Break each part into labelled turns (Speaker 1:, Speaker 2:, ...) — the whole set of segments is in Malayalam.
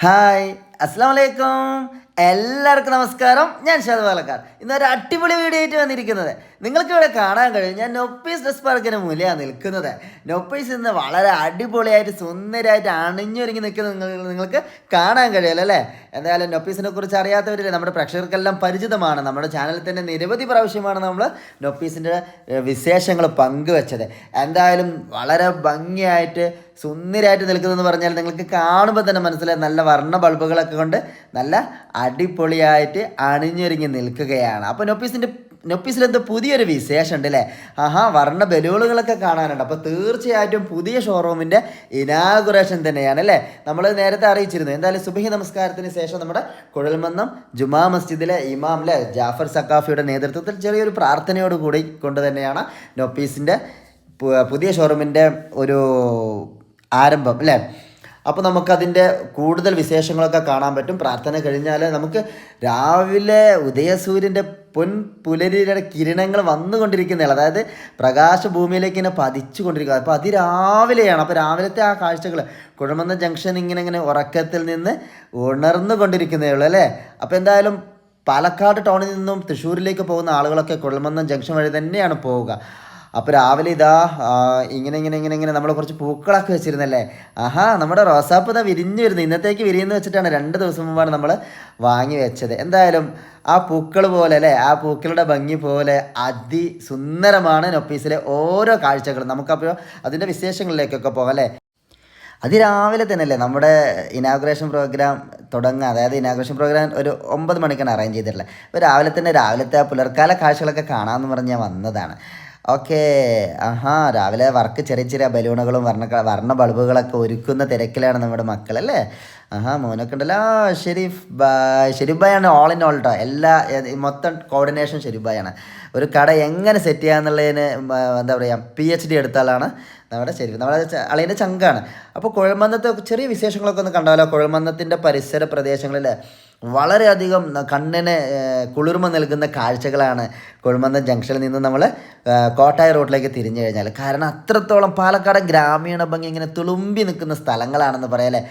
Speaker 1: ഹായ് അസ്സാം വലൈക്കും. എല്ലാവർക്കും നമസ്കാരം. ഞാൻ ഷാദ് പാലക്കാട്. ഇന്നൊരു അടിപൊളി വീഡിയോ ആയിട്ട് വന്നിരിക്കുന്നത് നിങ്ങൾക്ക് ഇവിടെ കാണാൻ കഴിയും. ഞാൻ നൊപ്പീസ് ഡ്രസ് പാർക്കിന് മുന്നിലാണ് നിൽക്കുന്നത്. നൊപ്പീസ് ഇന്ന് വളരെ അടിപൊളിയായിട്ട് സുന്ദരമായിട്ട് അണിഞ്ഞൊരുങ്ങി നിൽക്കുന്നത് നിങ്ങൾക്ക് കാണാൻ കഴിയുമല്ലോ അല്ലേ. എന്തായാലും നൊപ്പീസിനെ കുറിച്ച് അറിയാത്തവരില്ലേ, നമ്മുടെ പ്രേക്ഷകർക്കെല്ലാം പരിചിതമാണ്. നമ്മുടെ ചാനലിൽ തന്നെ നിരവധി പ്രാവശ്യമാണ് നമ്മൾ നൊപ്പീസിൻ്റെ വിശേഷങ്ങൾ പങ്കുവെച്ചത്. എന്തായാലും വളരെ ഭംഗിയായിട്ട് സുന്ദരമായിട്ട് നിൽക്കുന്നതെന്ന് പറഞ്ഞാൽ നിങ്ങൾക്ക് കാണുമ്പോൾ തന്നെ മനസ്സിലായി. നല്ല വർണ്ണ ബൾബുകളൊക്കെ കൊണ്ട് നല്ല അടിപൊളിയായിട്ട് അണിഞ്ഞൊരുങ്ങി നിൽക്കുകയാണ്. അപ്പോൾ നൊപ്പീസിലെന്തോ പുതിയൊരു വിശേഷം ഉണ്ട് അല്ലേ. വർണ്ണ ബലൂണുകളൊക്കെ കാണാനുണ്ട്. അപ്പോൾ തീർച്ചയായിട്ടും പുതിയ ഷോറൂമിൻ്റെ ഇനാഗുറേഷൻ തന്നെയാണ് അല്ലേ. നമ്മൾ നേരത്തെ അറിയിച്ചിരുന്നു. എന്തായാലും സുബഹി നമസ്കാരത്തിന് ശേഷം നമ്മുടെ കുഴൽമന്നം ജുമാ മസ്ജിദിലെ ഇമാം അല്ലേ ജാഫർ സക്കാഫിയുടെ നേതൃത്വത്തിൽ ചെറിയൊരു പ്രാർത്ഥനയോട് കൂടി കൊണ്ട് തന്നെയാണ് നൊപ്പീസിൻ്റെ പുതിയ ഷോറൂമിൻ്റെ ഒരു ആരംഭം അല്ലേ. അപ്പോൾ നമുക്കതിൻ്റെ കൂടുതൽ വിശേഷങ്ങളൊക്കെ കാണാൻ പറ്റും. പ്രാർത്ഥന കഴിഞ്ഞാൽ നമുക്ക് രാവിലെ ഉദയസൂര്യൻ്റെ പുലരിയുടെ കിരണങ്ങൾ വന്നുകൊണ്ടിരിക്കുന്നതാണ്. അതായത് പ്രകാശ ഭൂമിയിലേക്ക് ഇങ്ങനെ പതിച്ചു കൊണ്ടിരിക്കുക. അപ്പോൾ അതിരാവിലെയാണ്. അപ്പോൾ രാവിലത്തെ ആ കാഴ്ചകൾ കുഴമന്നം ജംഗ്ഷൻ ഇങ്ങനെ ഉറക്കത്തിൽ നിന്ന് ഉണർന്നു കൊണ്ടിരിക്കുന്നേ ഉള്ളൂ അല്ലേ. അപ്പോൾ എന്തായാലും പാലക്കാട് ടൗണിൽ നിന്നും തൃശ്ശൂരിലേക്ക് പോകുന്ന ആളുകളൊക്കെ കുഴമന്നം ജംഗ്ഷൻ വഴി തന്നെയാണ് പോവുക. അപ്പോൾ രാവിലെ ഇതാ ഇങ്ങനെ നമ്മൾ കുറച്ച് പൂക്കളൊക്കെ വെച്ചിരുന്നല്ലേ. നമ്മുടെ റോസാപ്പ് ഇതാ വിരിഞ്ഞു വരുന്നു. ഇന്നത്തേക്ക് വിരിയെന്ന് വെച്ചിട്ടാണ് 2 ദിവസം മുമ്പാണ് നമ്മൾ വാങ്ങി വെച്ചത്. എന്തായാലും ആ പൂക്കൾ പോലെ അല്ലേ, ആ പൂക്കളുടെ ഭംഗി പോലെ അതിസുന്ദരമാണ് നൊപ്പീസിലെ ഓരോ കാഴ്ചകളും. നമുക്കപ്പോൾ അതിൻ്റെ വിശേഷങ്ങളിലേക്കൊക്കെ പോകാം അല്ലേ. അതിരാവിലെ തന്നെ അല്ലേ നമ്മുടെ ഇനാഗുറേഷൻ പ്രോഗ്രാം തുടങ്ങുക. അതായത് ഇനാഗുറേഷൻ പ്രോഗ്രാം ഒരു 9 മണിക്കാണ് അറേഞ്ച് ചെയ്തിട്ടുള്ളത്. അപ്പോൾ രാവിലത്തെ ആ പുലർക്കാല കാഴ്ചകളൊക്കെ കാണാമെന്ന് പറഞ്ഞ് ഞാൻ വന്നതാണ്. ഓക്കെ. രാവിലെ വർക്ക് ചെറിയ ബലൂണുകളും വർണ്ണ ബൾബുകളൊക്കെ ഒരുക്കുന്ന തിരക്കിലാണ് നമ്മുടെ മക്കളല്ലേ. മോനൊക്കെ ഉണ്ടല്ലോ. ഷെരീഫ് ഭായാണ് ഓൾ ഇൻ ഓൾ കേട്ടോ. മൊത്തം കോർഡിനേഷൻ ഷെരീഫ് ഭായാണ്. ഒരു കട എങ്ങനെ സെറ്റ് ചെയ്യാന്നുള്ളതിന് എന്താ പറയുക PhD എടുത്താലാണ് നമ്മുടെ അളിയൻ്റെ ചങ്കാണ്. അപ്പോൾ കുഴൽമന്നത്തെ ചെറിയ വിശേഷങ്ങളൊക്കെ ഒന്ന് കണ്ടാലോ. കുഴൽമന്നത്തിൻ്റെ പരിസര പ്രദേശങ്ങളിൽ വളരെയധികം കണ്ണിന് കുളിർമ നൽകുന്ന കാഴ്ചകളാണ് കുഴൽമന്നം ജംഗ്ഷനിൽ നിന്ന് നമ്മൾ കോട്ടായ റോഡിലേക്ക് തിരിഞ്ഞു കഴിഞ്ഞാൽ. കാരണം അത്രത്തോളം പാലക്കാട് ഗ്രാമീണ ഭംഗി ഇങ്ങനെ തുളുമ്പി നിൽക്കുന്ന സ്ഥലങ്ങളാണെന്ന് പറയാല്ലേ.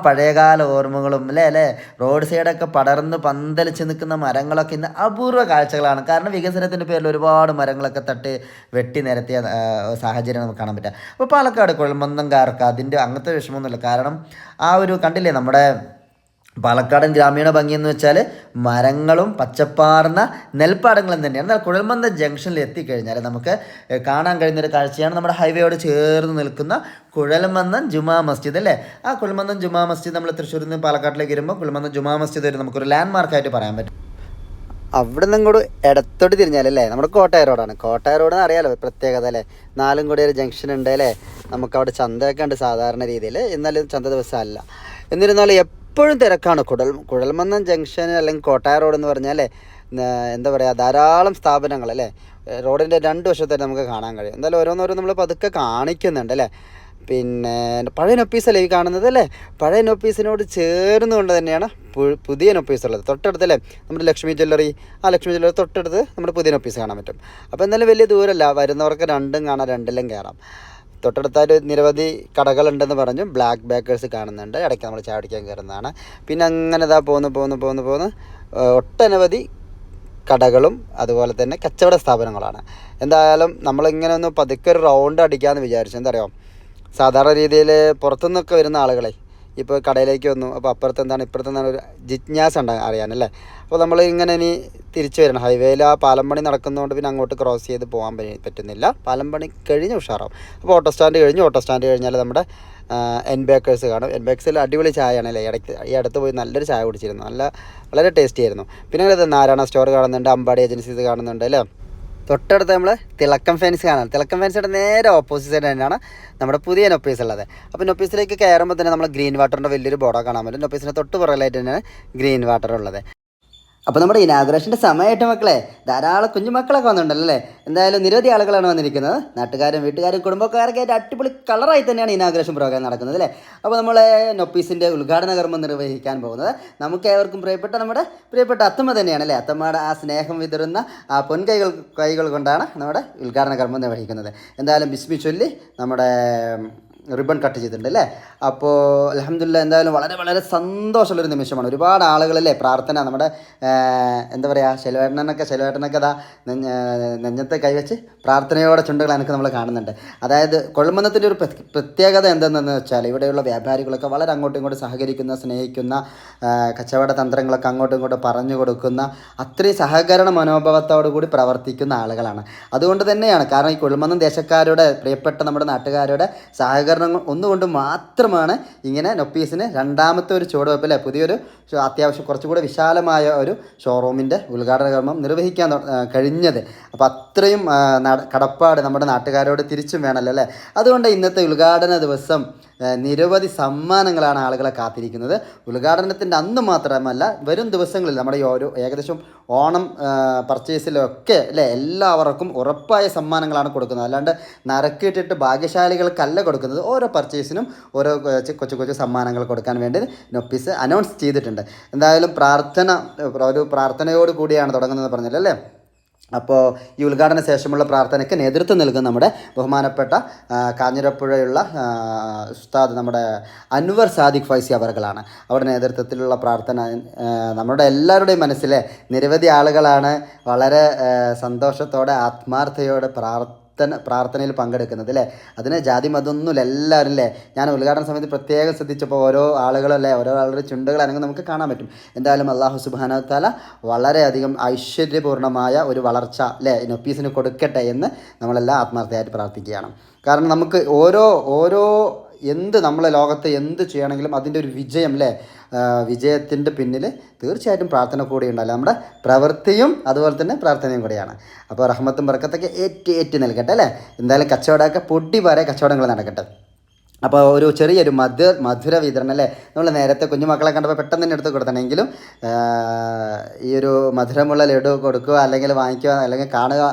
Speaker 1: പഴയകാല ഓർമ്മകളും അല്ലേ റോഡ് സൈഡൊക്കെ പടർന്ന് പന്തലിച്ച് നിൽക്കുന്ന മരങ്ങളൊക്കെ ഇന്ന് അപൂർവ കാഴ്ചകളാണ്. കാരണം വികസനത്തിൻ്റെ പേരിൽ ഒരുപാട് മരങ്ങളൊക്കെ വെട്ടി നിരത്തിയ സാഹചര്യം നമുക്ക് കാണാൻ പറ്റുക. അപ്പോൾ പാലക്കാട് കുഴൽമന്നംകാർക്ക് അതിൻ്റെ അങ്ങനത്തെ വിഷമമൊന്നുമില്ല. കാരണം ആ ഒരു കണ്ടില്ലേ നമ്മുടെ പാലക്കാടൻ ഗ്രാമീണ ഭംഗി എന്ന് വെച്ചാൽ മരങ്ങളും പച്ചപ്പാർന്ന നെൽപ്പാടങ്ങളും തന്നെയാണ്. എന്നാൽ കുഴൽമന്നം ജംഗ്ഷനിൽ എത്തിക്കഴിഞ്ഞാൽ നമുക്ക് കാണാൻ കഴിയുന്നൊരു കാഴ്ചയാണ് നമ്മുടെ ഹൈവേയോട് ചേർന്ന് നിൽക്കുന്ന കുഴൽമന്നം ജുമാ മസ്ജിദ് അല്ലേ. ആ കുഴൽമന്നം ജുമാ മസ്ജിദ് നമ്മൾ തൃശ്ശൂരിൽ നിന്ന് പാലക്കാട്ടിലേക്ക് വരുമ്പോൾ കുഴൽമന്നം ജുമാ മസ്ജിദ് വരെ നമുക്കൊരു ലാൻഡ് മാർക്കായിട്ട് പറയാൻ പറ്റും. അവിടെ നിന്ന് ഇങ്ങോട്ട് ഇടത്തോട്ട് തിരിഞ്ഞാലല്ലേ നമ്മുടെ കോട്ടായ റോഡാണ്. കോട്ടായ റോഡെന്ന് അറിയാലോ പ്രത്യേകത അല്ലേ. 4 കൂടി ഒരു ജംഗ്ഷൻ ഉണ്ട് അല്ലേ. നമുക്കവിടെ ചന്തയൊക്കെ ഉണ്ട് സാധാരണ രീതിയിൽ. എന്നാലും ചന്ത ദിവസം അല്ല. എന്നിരുന്നാലും എപ്പോഴും തിരക്കാണ് കുഴൽമന്നം ജംഗ്ഷൻ അല്ലെങ്കിൽ കോട്ടായ റോഡ് എന്ന് പറഞ്ഞാൽ എന്താ പറയുക, ധാരാളം സ്ഥാപനങ്ങൾ അല്ലേ. റോഡിൻ്റെ 2 വശത്തായിട്ട് നമുക്ക് കാണാൻ കഴിയും. എന്തായാലും ഓരോന്നോരോ നമ്മൾ പതുക്കെ കാണിക്കുന്നുണ്ട് അല്ലേ. പിന്നെ പഴയ നൊപ്പീസല്ലേ ഈ കാണുന്നത് അല്ലേ. പഴയ നൊപ്പീസിനോട് ചേർന്നുകൊണ്ട് തന്നെയാണ് പുതിയ നൊപ്പീസ് ഉള്ളത്. തൊട്ടടുത്തല്ലേ നമ്മുടെ ലക്ഷ്മി ജ്വല്ലറി. ആ ലക്ഷ്മി ജ്വല്ലറി തൊട്ടടുത്ത് നമ്മുടെ പുതിയ നൊപ്പീസ് കാണാൻ പറ്റും. അപ്പോൾ എന്തായാലും വലിയ ദൂരമല്ല. വരുന്നവർക്ക് 2ഉം കാണാം, 2ലും കയറാം. തൊട്ടടുത്തായിട്ട് നിരവധി കടകളുണ്ടെന്ന് പറഞ്ഞു. ബ്ലാക്ക് ബേക്കേഴ്സ് കാണുന്നുണ്ട്. ഇടയ്ക്ക് നമ്മൾ ചായ കുടിക്കാൻ കയറുന്നതാണ്. പിന്നെ അങ്ങനെ ഇതാ പോന്ന് ഒട്ടനവധി കടകളും അതുപോലെ തന്നെ കച്ചവട സ്ഥാപനങ്ങളാണ്. എന്തായാലും നമ്മളിങ്ങനെ ഒന്ന് പതുക്കെ ഒരു റൗണ്ട് അടിക്കാമെന്ന് വിചാരിച്ചു. എന്താ പറയുക, സാധാരണ രീതിയിൽ പുറത്തുനിന്നൊക്കെ വരുന്ന ആളുകളെ ഇപ്പോൾ കടയിലേക്ക് വന്നു. അപ്പോൾ അപ്പുറത്ത് എന്താണ് ഇപ്പുറത്ത് എന്താണ് ഒരു ജിജ്ഞാസ ഉണ്ടാകും അറിയാനല്ലേ. അപ്പോൾ നമ്മൾ ഇങ്ങനെ ഇനി തിരിച്ചു വരണം. ഹൈവേയിൽ ആ പാലം പണി നടക്കുന്നതുകൊണ്ട് പിന്നെ അങ്ങോട്ട് ക്രോസ് ചെയ്ത് പോകാൻ പറ്റുന്നില്ല. പാലം പണി കഴിഞ്ഞ് ഉഷാറാവും. അപ്പോൾ ഓട്ടോ സ്റ്റാൻഡ് കഴിഞ്ഞാൽ നമ്മുടെ എൻ ബേക്കേഴ്സ് കാണും. എൻ ബേക്കേഴ്സിൽ അടിപൊളി ചായയാണ് അല്ലേ. ഈ അടുത്ത് പോയി നല്ലൊരു ചായ കുടിച്ചിരുന്നു. വളരെ ടേസ്റ്റി ആയിരുന്നു. പിന്നെ നാരായണ സ്റ്റോർ കാണുന്നുണ്ട്, അമ്പാടി ഏജൻസീസ് കാണുന്നുണ്ട് അല്ലേ. തൊട്ടടുത്ത് നമ്മൾ തിളക്കം ഫാൻസി കാണാം. തിളക്കം ഫാൻസിയുടെ നേരെ ഓപ്പോസിറ്റ് സൈഡ് തന്നെയാണ് നമ്മുടെ പുതിയ നൊപ്പീസ് ഉള്ളത്. അപ്പോൾ നൊപ്പീസിലേക്ക് കയറുമ്പോൾ തന്നെ നമ്മൾ ഗ്രീൻ വാട്ടറിൻ്റെ വലിയൊരു ബോർഡൊക്കെ കാണാൻ പറ്റും. നൊപ്പീസിൻ്റെ തൊട്ട് പുറകിലായിട്ട് തന്നെയാണ് ഗ്രീൻ വാട്ടർ ഉള്ളത്. അപ്പോൾ നമ്മുടെ ഇനാഗുറേഷൻ്റെ സമയമായിട്ട് മക്കളെ ധാരാളം കുഞ്ഞുമക്കളൊക്കെ വന്നിട്ടുണ്ടല്ലോ അല്ലേ. എന്തായാലും നിരവധി ആളുകളാണ് വന്നിരിക്കുന്നത്. നാട്ടുകാരും വീട്ടുകാരും കുടുംബക്കാരൊക്കെ ആയിട്ട് അടിപൊളി കളറായി തന്നെയാണ് ഇനാഗുറേഷൻ പ്രോഗ്രാം നടക്കുന്നത് അല്ലേ. അപ്പോൾ നമ്മൾ നൊപ്പീസിൻ്റെ ഉദ്ഘാടന കർമ്മം നിർവഹിക്കാൻ പോകുന്നത് നമുക്ക് ഏവർക്കും നമ്മുടെ പ്രിയപ്പെട്ട അത്തമ്മ തന്നെയാണ് അല്ലേ. അത്തമ്മയുടെ ആ സ്നേഹം വിതറുന്ന ആ കൈകൾ കൊണ്ടാണ് നമ്മുടെ ഉദ്ഘാടന കർമ്മം നിർവഹിക്കുന്നത്. എന്തായാലും ബിസ്മി ചൊല്ലി നമ്മുടെ
Speaker 2: റിബൺ കട്ട് ചെയ്തിട്ടുണ്ട് അല്ലേ. അപ്പോൾ അൽഹംദുലില്ലാ എന്തായാലും വളരെ വളരെ സന്തോഷമുള്ളൊരു നിമിഷമാണ്. ഒരുപാട് ആളുകളല്ലേ പ്രാർത്ഥന നമ്മുടെ എന്താ പറയുക ശെലവേട്ടനൊക്കെ അതാ നെഞ്ഞത്തെ കൈവച്ച് പ്രാർത്ഥനയോടെ ചുണ്ടുകൾ എനിക്ക് നമ്മൾ കാണുന്നുണ്ട്. അതായത് കൊഴുമന്നത്തിൻ്റെ ഒരു പ്രത്യേകത എന്തെന്ന് വെച്ചാൽ ഇവിടെയുള്ള വ്യാപാരികളൊക്കെ വളരെ അങ്ങോട്ടും ഇങ്ങോട്ടും സഹകരിക്കുന്ന സ്നേഹിക്കുന്ന കച്ചവട തന്ത്രങ്ങളൊക്കെ അങ്ങോട്ടും ഇങ്ങോട്ടും പറഞ്ഞു കൊടുക്കുന്ന അത്രയും സഹകരണ മനോഭാവത്തോടു കൂടി പ്രവർത്തിക്കുന്ന ആളുകളാണ്. അതുകൊണ്ട് തന്നെയാണ് കാരണം ഈ കൊഴുമന്നം ദേശക്കാരുടെ പ്രിയപ്പെട്ട നമ്മുടെ നാട്ടുകാരുടെ സഹകരണം ഒന്നുകൊണ്ട് മാത്രമാണ് ഇങ്ങനെ നൊപ്പീസിന് രണ്ടാമത്തെ ഒരു ചുവടുവെപ്പിലെ പുതിയൊരു അത്യാവശ്യം കുറച്ചുകൂടെ വിശാലമായ ഒരു ഷോറൂമിൻ്റെ ഉദ്ഘാടന കർമ്മം നിർവഹിക്കാൻ കഴിഞ്ഞത്. അപ്പോൾ അത്രയും കടപ്പാട് നമ്മുടെ നാട്ടുകാരോട് തിരിച്ചും വേണമല്ലോ അല്ലേ. അതുകൊണ്ട് ഇന്നത്തെ ഉദ്ഘാടന ദിവസം നിരവധി സമ്മാനങ്ങളാണ് ആളുകളെ കാത്തിരിക്കുന്നത്. ഉദ്ഘാടനത്തിൻ്റെ അന്ന് മാത്രമല്ല വരും ദിവസങ്ങളിൽ നമ്മുടെ ഈ ഓരോ ഏകദേശം ഓണം പർച്ചേസിലൊക്കെ അല്ലേ എല്ലാവർക്കും ഉറപ്പായ സമ്മാനങ്ങളാണ് കൊടുക്കുന്നത്. അല്ലാണ്ട് നറുക്കിട്ടിട്ട് ഭാഗ്യശാലികൾക്കല്ല കൊടുക്കുന്നത്. ഓരോ പർച്ചേസിനും ഓരോ കൊച്ചു കൊച്ചു സമ്മാനങ്ങൾ കൊടുക്കാൻ വേണ്ടി നൊപ്പീസ് അനൗൺസ് ചെയ്തിട്ടുണ്ട്. എന്തായാലും ഒരു പ്രാർത്ഥനയോട് കൂടിയാണ് തുടങ്ങുന്നത് പറഞ്ഞല്ലോ അല്ലേ. അപ്പോൾ ഈ ഉദ്ഘാടന ശേഷമുള്ള പ്രാർത്ഥനയ്ക്ക് നേതൃത്വം നൽകുന്ന നമ്മുടെ ബഹുമാനപ്പെട്ട കാഞ്ഞിരപ്പുഴയുള്ള ഉസ്താദ് നമ്മുടെ അൻവർ സാദിഖ് ഫൈസി അവർകളാണ്. അവരുടെ നേതൃത്വത്തിലുള്ള പ്രാർത്ഥന നമ്മുടെ എല്ലാവരുടെയും മനസ്സിലെ നിരവധി ആളുകളാണ് വളരെ സന്തോഷത്തോടെ ആത്മാർത്ഥയോടെ പ്രാർത്ഥനയിൽ പങ്കെടുക്കുന്നത് അല്ലേ. അതിന് ജാതി മതമൊന്നുമില്ല, എല്ലാവരും അല്ലേ. ഞാൻ ഉദ്ഘാടന സമയത്ത് പ്രത്യേകം ശ്രദ്ധിച്ചപ്പോൾ ഓരോ ആളുകളല്ലേ ഓരോ ആളുടെ ചുണ്ടുകൾ അല്ലെങ്കിൽ നമുക്ക് കാണാൻ പറ്റും. എന്തായാലും അള്ളാഹു സുബ്ഹാനഹു വതആല വളരെയധികം ഐശ്വര്യപൂർണ്ണമായ ഒരു വളർച്ച അല്ലേ നൊപ്പീസിന് കൊടുക്കട്ടെ എന്ന് നമ്മളെല്ലാം ആത്മാർത്ഥമായിട്ട് പ്രാർത്ഥിക്കുകയാണ്. കാരണം നമുക്ക് ഓരോ എന്ത് നമ്മളെ ലോകത്ത് എന്ത് ചെയ്യണമെങ്കിലും അതിൻ്റെ ഒരു വിജയം അല്ലേ വിജയത്തിൻ്റെ പിന്നിൽ തീർച്ചയായിട്ടും പ്രാർത്ഥന കൂടി ഉണ്ടാവില്ല. നമ്മുടെ പ്രവൃത്തിയും അതുപോലെ തന്നെ പ്രാർത്ഥനയും കൂടിയാണ്. അപ്പോൾ റഹ്മത്തും ബർക്കത്തൊക്കെ ഏറ്റി നൽകട്ടെ അല്ലേ. എന്തായാലും കച്ചവടമൊക്കെ പൊടി വരെ കച്ചവടങ്ങൾ നടക്കട്ടെ. അപ്പോൾ ഒരു ചെറിയൊരു മധുര വിതരണം അല്ലേ. നമ്മൾ നേരത്തെ കുഞ്ഞുമക്കളെ കണ്ടപ്പോൾ പെട്ടെന്ന് തന്നെ എടുത്ത് കൊടുത്തണമെങ്കിലും ഈ ഒരു മധുരമുള്ള ലഡു കൊടുക്കുക അല്ലെങ്കിൽ വാങ്ങിക്കുക അല്ലെങ്കിൽ കാണുക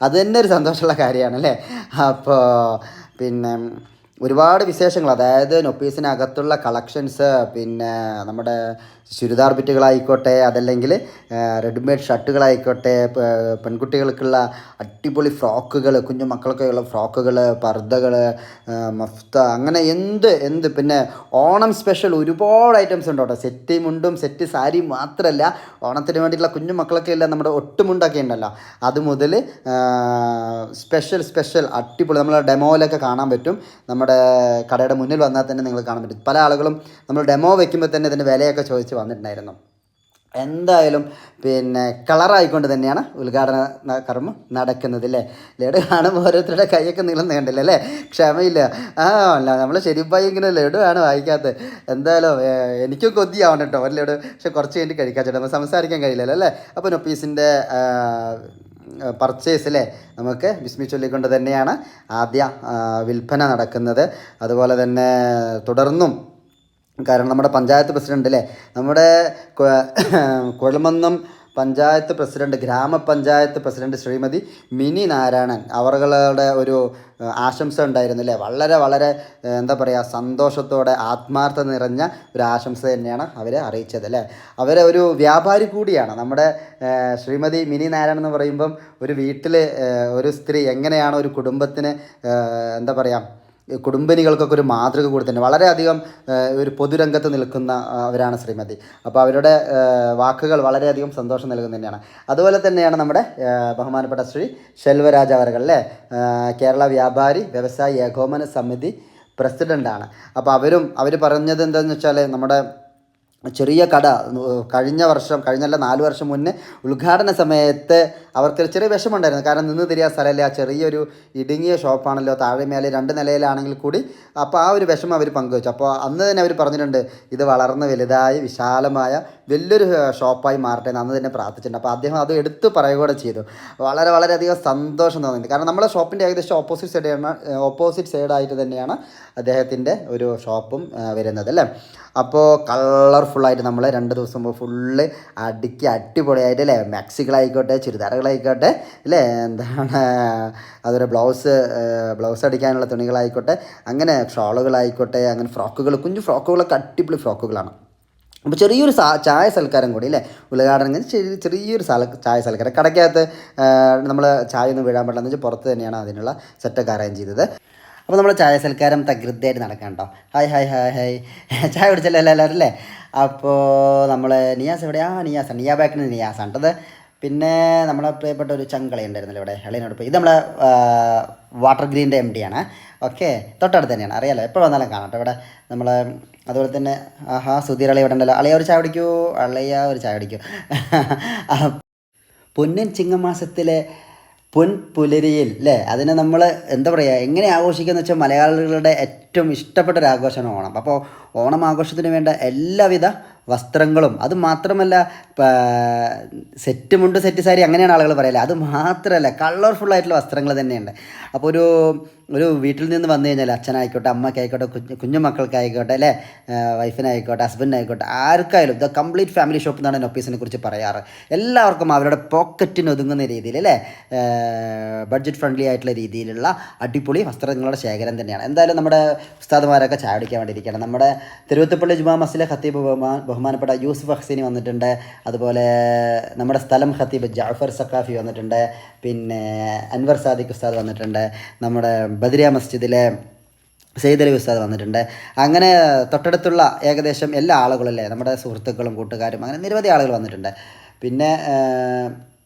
Speaker 2: അത് തന്നെ ഒരു സന്തോഷമുള്ള കാര്യമാണ് അല്ലേ. അപ്പോൾ പിന്നെ ഒരുപാട് വിശേഷങ്ങൾ അതായത് നൊപ്പീസിനകത്തുള്ള കളക്ഷൻസ് പിന്നെ നമ്മുടെ ചുരിദാർ ബിറ്റുകളായിക്കോട്ടെ അതല്ലെങ്കിൽ റെഡിമെയ്ഡ് ഷർട്ടുകളായിക്കോട്ടെ പെൺകുട്ടികൾക്കുള്ള അടിപൊളി ഫ്രോക്കുകൾ കുഞ്ഞു മക്കൾക്കുള്ള ഫ്രോക്കുകൾ പർദ്ദകൾ മഫ്ത അങ്ങനെ എന്ത് പിന്നെ ഓണം സ്പെഷ്യൽ ഒരുപാട് ഐറ്റംസ് ഉണ്ട് കേട്ടോ. സെറ്റ് മുണ്ടും സെറ്റ് സാരി മാത്രമല്ല ഓണത്തിന് വേണ്ടിയിട്ടുള്ള കുഞ്ഞു മക്കളൊക്കെ ഇല്ല നമ്മുടെ ഒട്ടുമുണ്ടൊക്കെ ഉണ്ടല്ലോ അത് മുതൽ സ്പെഷ്യൽ അടിപൊളി നമ്മളെ ഡെമോയിലൊക്കെ കാണാൻ പറ്റും. നമ്മുടെ കടയുടെ മുന്നിൽ വന്നാൽ തന്നെ നിങ്ങൾ കാണാൻ പറ്റും. പല ആളുകളും നമ്മൾ ഡെമോ വെക്കുമ്പോൾ തന്നെ ഇതിൻ്റെ വിലയൊക്കെ ചോദിച്ച് വന്നിട്ടുണ്ടായിരുന്നു. എന്തായാലും പിന്നെ കളറായിക്കൊണ്ട് തന്നെയാണ് ഉദ്ഘാടന കർമ്മം നടക്കുന്നത് അല്ലേ. ലഡു കാണുമ്പോൾ ഓരോരുത്തരുടെ കൈയൊക്കെ നീളം കണ്ടില്ല അല്ലേ. ക്ഷമയില്ല അല്ല നമ്മൾ ശരിപ്പായി ഇങ്ങനെ ലഡു ആണ് വായിക്കാത്തത്. എന്തായാലും എനിക്കും കൊതിയാവണം കേട്ടോ ഒരു ലഡു. പക്ഷെ കുറച്ച് കഴിഞ്ഞിട്ട് കഴിക്കാൻ ചേട്ടാ നമ്മൾ സംസാരിക്കാൻ കഴിയില്ലല്ലോ അല്ലേ. അപ്പോൾ നൊപ്പീസിൻ്റെ പർച്ചേസിലെ നമുക്ക് ബിസ്മി ചൊല്ലിക്കൊണ്ട് തന്നെയാണ് ആദ്യ വിൽപ്പന നടക്കുന്നത്. അതുപോലെ തന്നെ തുടർന്നും കാരണം നമ്മുടെ പഞ്ചായത്ത് പ്രസിഡൻ്റ് അല്ലേ നമ്മുടെ കൊഴുമന്നം പഞ്ചായത്ത് പ്രസിഡന്റ് ഗ്രാമപഞ്ചായത്ത് പ്രസിഡന്റ് ശ്രീമതി മിനി നാരായണൻ അവരുടെ ഒരു ആശംസ ഉണ്ടായിരുന്നു അല്ലേ. വളരെ എന്താ പറയുക സന്തോഷത്തോടെ ആത്മാർത്ഥത നിറഞ്ഞ ഒരു ആശംസ തന്നെയാണ് അവരെ അറിയിച്ചത് അല്ലേ. അവരെ ഒരു വ്യാപാരി കൂടിയാണ് നമ്മുടെ ശ്രീമതി മിനി നാരായണൻ എന്ന് പറയുമ്പം ഒരു വീട്ടിൽ ഒരു സ്ത്രീ എങ്ങനെയാണ് ഒരു കുടുംബത്തിന് എന്താ പറയുക കുടുംബിനികൾക്കൊക്കെ ഒരു മാതൃക കൂടി തന്നെ വളരെയധികം ഒരു പൊതുരംഗത്ത് നിൽക്കുന്ന അവരാണ് ശ്രീമതി. അപ്പോൾ അവരുടെ വാക്കുകൾ വളരെയധികം സന്തോഷം നൽകുന്ന തന്നെയാണ്. അതുപോലെ തന്നെയാണ് നമ്മുടെ ബഹുമാനപ്പെട്ട ശ്രീ ശെൽവരാജ് അവർകൾ അല്ലേ കേരള വ്യാപാരി വ്യവസായി ഏകോപന സമിതി പ്രസിഡൻ്റാണ്. അപ്പോൾ അവർ പറഞ്ഞത് എന്താണെന്ന് വെച്ചാൽ നമ്മുടെ ചെറിയ കട കഴിഞ്ഞല്ല 4 വർഷം മുന്നേ ഉദ്ഘാടന സമയത്ത് അവർക്ക് ചെറിയ വിഷമമുണ്ടായിരുന്നു. കാരണം നിന്ന് തിരിയാൻ സ്ഥലമില്ല, ചെറിയൊരു ഇടുങ്ങിയ ഷോപ്പാണല്ലോ, താഴെ മേലെ 2 നിലയിലാണെങ്കിൽ കൂടി. അപ്പോൾ ആ ഒരു വിഷമം അവർ പങ്കുവച്ചു. അപ്പോൾ അന്ന് തന്നെ അവർ പറഞ്ഞിട്ടുണ്ട് ഇത് വളർന്ന് വലുതായി വിശാലമായ വലിയൊരു ഷോപ്പായി മാറട്ടെ എന്ന് അന്ന് തന്നെ പ്രാർത്ഥിച്ചിട്ടുണ്ട്. അപ്പോൾ അദ്ദേഹം അത് എടുത്ത് പറയുകയും ചെയ്തു. വളരെയധികം സന്തോഷം തോന്നിയിട്ടുണ്ട്. കാരണം നമ്മളെ ഷോപ്പിൻ്റെ ഏകദേശം ഓപ്പോസിറ്റ് സൈഡായിട്ട് തന്നെയാണ് അദ്ദേഹത്തിൻ്റെ ഒരു ഷോപ്പും വരുന്നത് അല്ലേ. അപ്പോൾ കളർഫുള്ളായിട്ട് നമ്മൾ 2 ദിവസം മുമ്പ് ഫുള്ള് അടുക്കി അടിപൊളിയായിട്ട് അല്ലേ മാക്സികളായിക്കോട്ടെ ചുരിദാറുകളായിക്കോട്ടെ അല്ലേ എന്താണ് അതുപോലെ ബ്ലൗസ് അടിക്കാനുള്ള തുണികളായിക്കോട്ടെ അങ്ങനെ ഷോളുകളായിക്കോട്ടെ അങ്ങനെ ഫ്രോക്കുകൾ കുഞ്ഞു ഫ്രോക്കുകളൊക്കെ അടിപൊളി ഫ്രോക്കുകളാണ്. അപ്പോൾ ചെറിയൊരു ചായ സൽക്കാരം കൂടി അല്ലേ ഉദ്ഘാടനം ചെറിയൊരു ചായ സൽക്കാരം കടയ്ക്കകത്ത് നമ്മൾ ചായ ഒന്നും വീഴാൻ പാടില്ല എന്ന് വെച്ചാൽ പുറത്ത് തന്നെയാണ് അതിനുള്ള സെറ്റൊക്കെ അറേഞ്ച് ചെയ്തത്. അപ്പോൾ നമ്മൾ ചായ സൽക്കാരം തകൃതിയായിട്ട് നടക്കാം കേട്ടോ. ഹായ് ഹായ് ഹായ് ഹായ് ചായ കുടിച്ചല്ലോ എല്ലാവരും അല്ലേ? അപ്പോൾ നമ്മൾ നിയാസ് എവിടെയാ? നിയാസാണ്, നിയാ ബാക്കിന് നിയാസാണ് കേട്ടത്. പിന്നെ നമ്മളെ പ്രിയപ്പെട്ട ഒരു ചങ്കളി ഉണ്ടായിരുന്നല്ലോ ഇവിടെ ഇളയനോടൊപ്പം. ഇത് നമ്മളെ വാട്ടർ ഗ്രീൻ്റെ MD ആണ്. ഓക്കെ, തൊട്ടടുത്ത് തന്നെയാണ്, അറിയാലോ, എപ്പോൾ വന്നാലും കാണാം കേട്ടോ ഇവിടെ നമ്മൾ. അതുപോലെ തന്നെ ആഹാ സുധീർ അളിയ ഇവിടെ ഉണ്ടല്ലോ. അളിയ ഒരു ചായ കുടിക്കൂ, അളിയ ഒരു ചായ കുടിക്കൂ. പൊന്നിൻ ചിങ്ങമാസത്തിലെ പൊൻപുലരിയിൽ അല്ലേ, അതിനെ നമ്മൾ എന്താ പറയുക, എങ്ങനെ ആഘോഷിക്കുക എന്ന് വെച്ചാൽ മലയാളികളുടെ ഏറ്റവും ഇഷ്ടപ്പെട്ട ഒരു ആഘോഷമാണ് ഓണം. അപ്പോൾ ഓണം ആഘോഷത്തിന് വേണ്ട എല്ലാവിധ വസ്ത്രങ്ങളും, അത് മാത്രമല്ല സെറ്റ് മുണ്ട് സെറ്റ് സാരി അങ്ങനെയാണ് ആളുകൾ പറയല്ലേ, അത് മാത്രമല്ല കളർഫുള്ളായിട്ടുള്ള വസ്ത്രങ്ങൾ തന്നെയുണ്ട്. അപ്പോൾ ഒരു വീട്ടിൽ നിന്ന് വന്നു കഴിഞ്ഞാൽ അച്ഛനായിക്കോട്ടെ, അമ്മയ്ക്കായിക്കോട്ടെ, കുഞ്ഞു മക്കൾക്കായിക്കോട്ടെ അല്ലേ, വൈഫിനായിക്കോട്ടെ, ഹസ്ബൻഡിനായിക്കോട്ടെ, ആർക്കായാലും ദ കംപ്ലീറ്റ് ഫാമിലി ഷോപ്പ് എന്നാണ് നൊപ്പീസിനെ കുറിച്ച് പറയാറ്. എല്ലാവർക്കും അവരുടെ പോക്കറ്റിന് ഒതുങ്ങുന്ന രീതിയിൽ അല്ലേ, ബഡ്ജറ്റ് ഫ്രണ്ട്ലി ആയിട്ടുള്ള രീതിയിലുള്ള അടിപൊളി വസ്ത്രങ്ങളുടെ ശേഖരം തന്നെയാണ്. എന്തായാലും നമ്മുടെ ഉസ്താദുമാരൊക്കെ ചായ കുടിക്കാൻ വേണ്ടിയിരിക്കുകയാണ്. നമ്മുടെ തിരുവത്തപ്പള്ളി ജുമാ മസ്ജിദിലെ ഖത്തീബ് ബഹുമാനപ്പെട്ട യൂസുഫ് ഹസീനി വന്നിട്ടുണ്ട്. അതുപോലെ നമ്മുടെ സ്ഥലം ഖത്തീബ് ജാഫർ സഖാഫി വന്നിട്ടുണ്ട്. പിന്നെ അൻവർ സാദിഖ് ഉസ്താദ് വന്നിട്ടുണ്ട്. നമ്മുടെ ബദ്രിയ മസ്ജിദിലെ സെയ്ദ് അലി ഉസ്താദ് വന്നിട്ടുണ്ട്. അങ്ങനെ തൊട്ടടുത്തുള്ള ഏകദേശം എല്ലാ ആളുകളും അല്ലേ, നമ്മുടെ സുഹൃത്തുക്കളും കൂട്ടുകാരും, അങ്ങനെ നിരവധി ആളുകൾ വന്നിട്ടുണ്ട്. പിന്നെ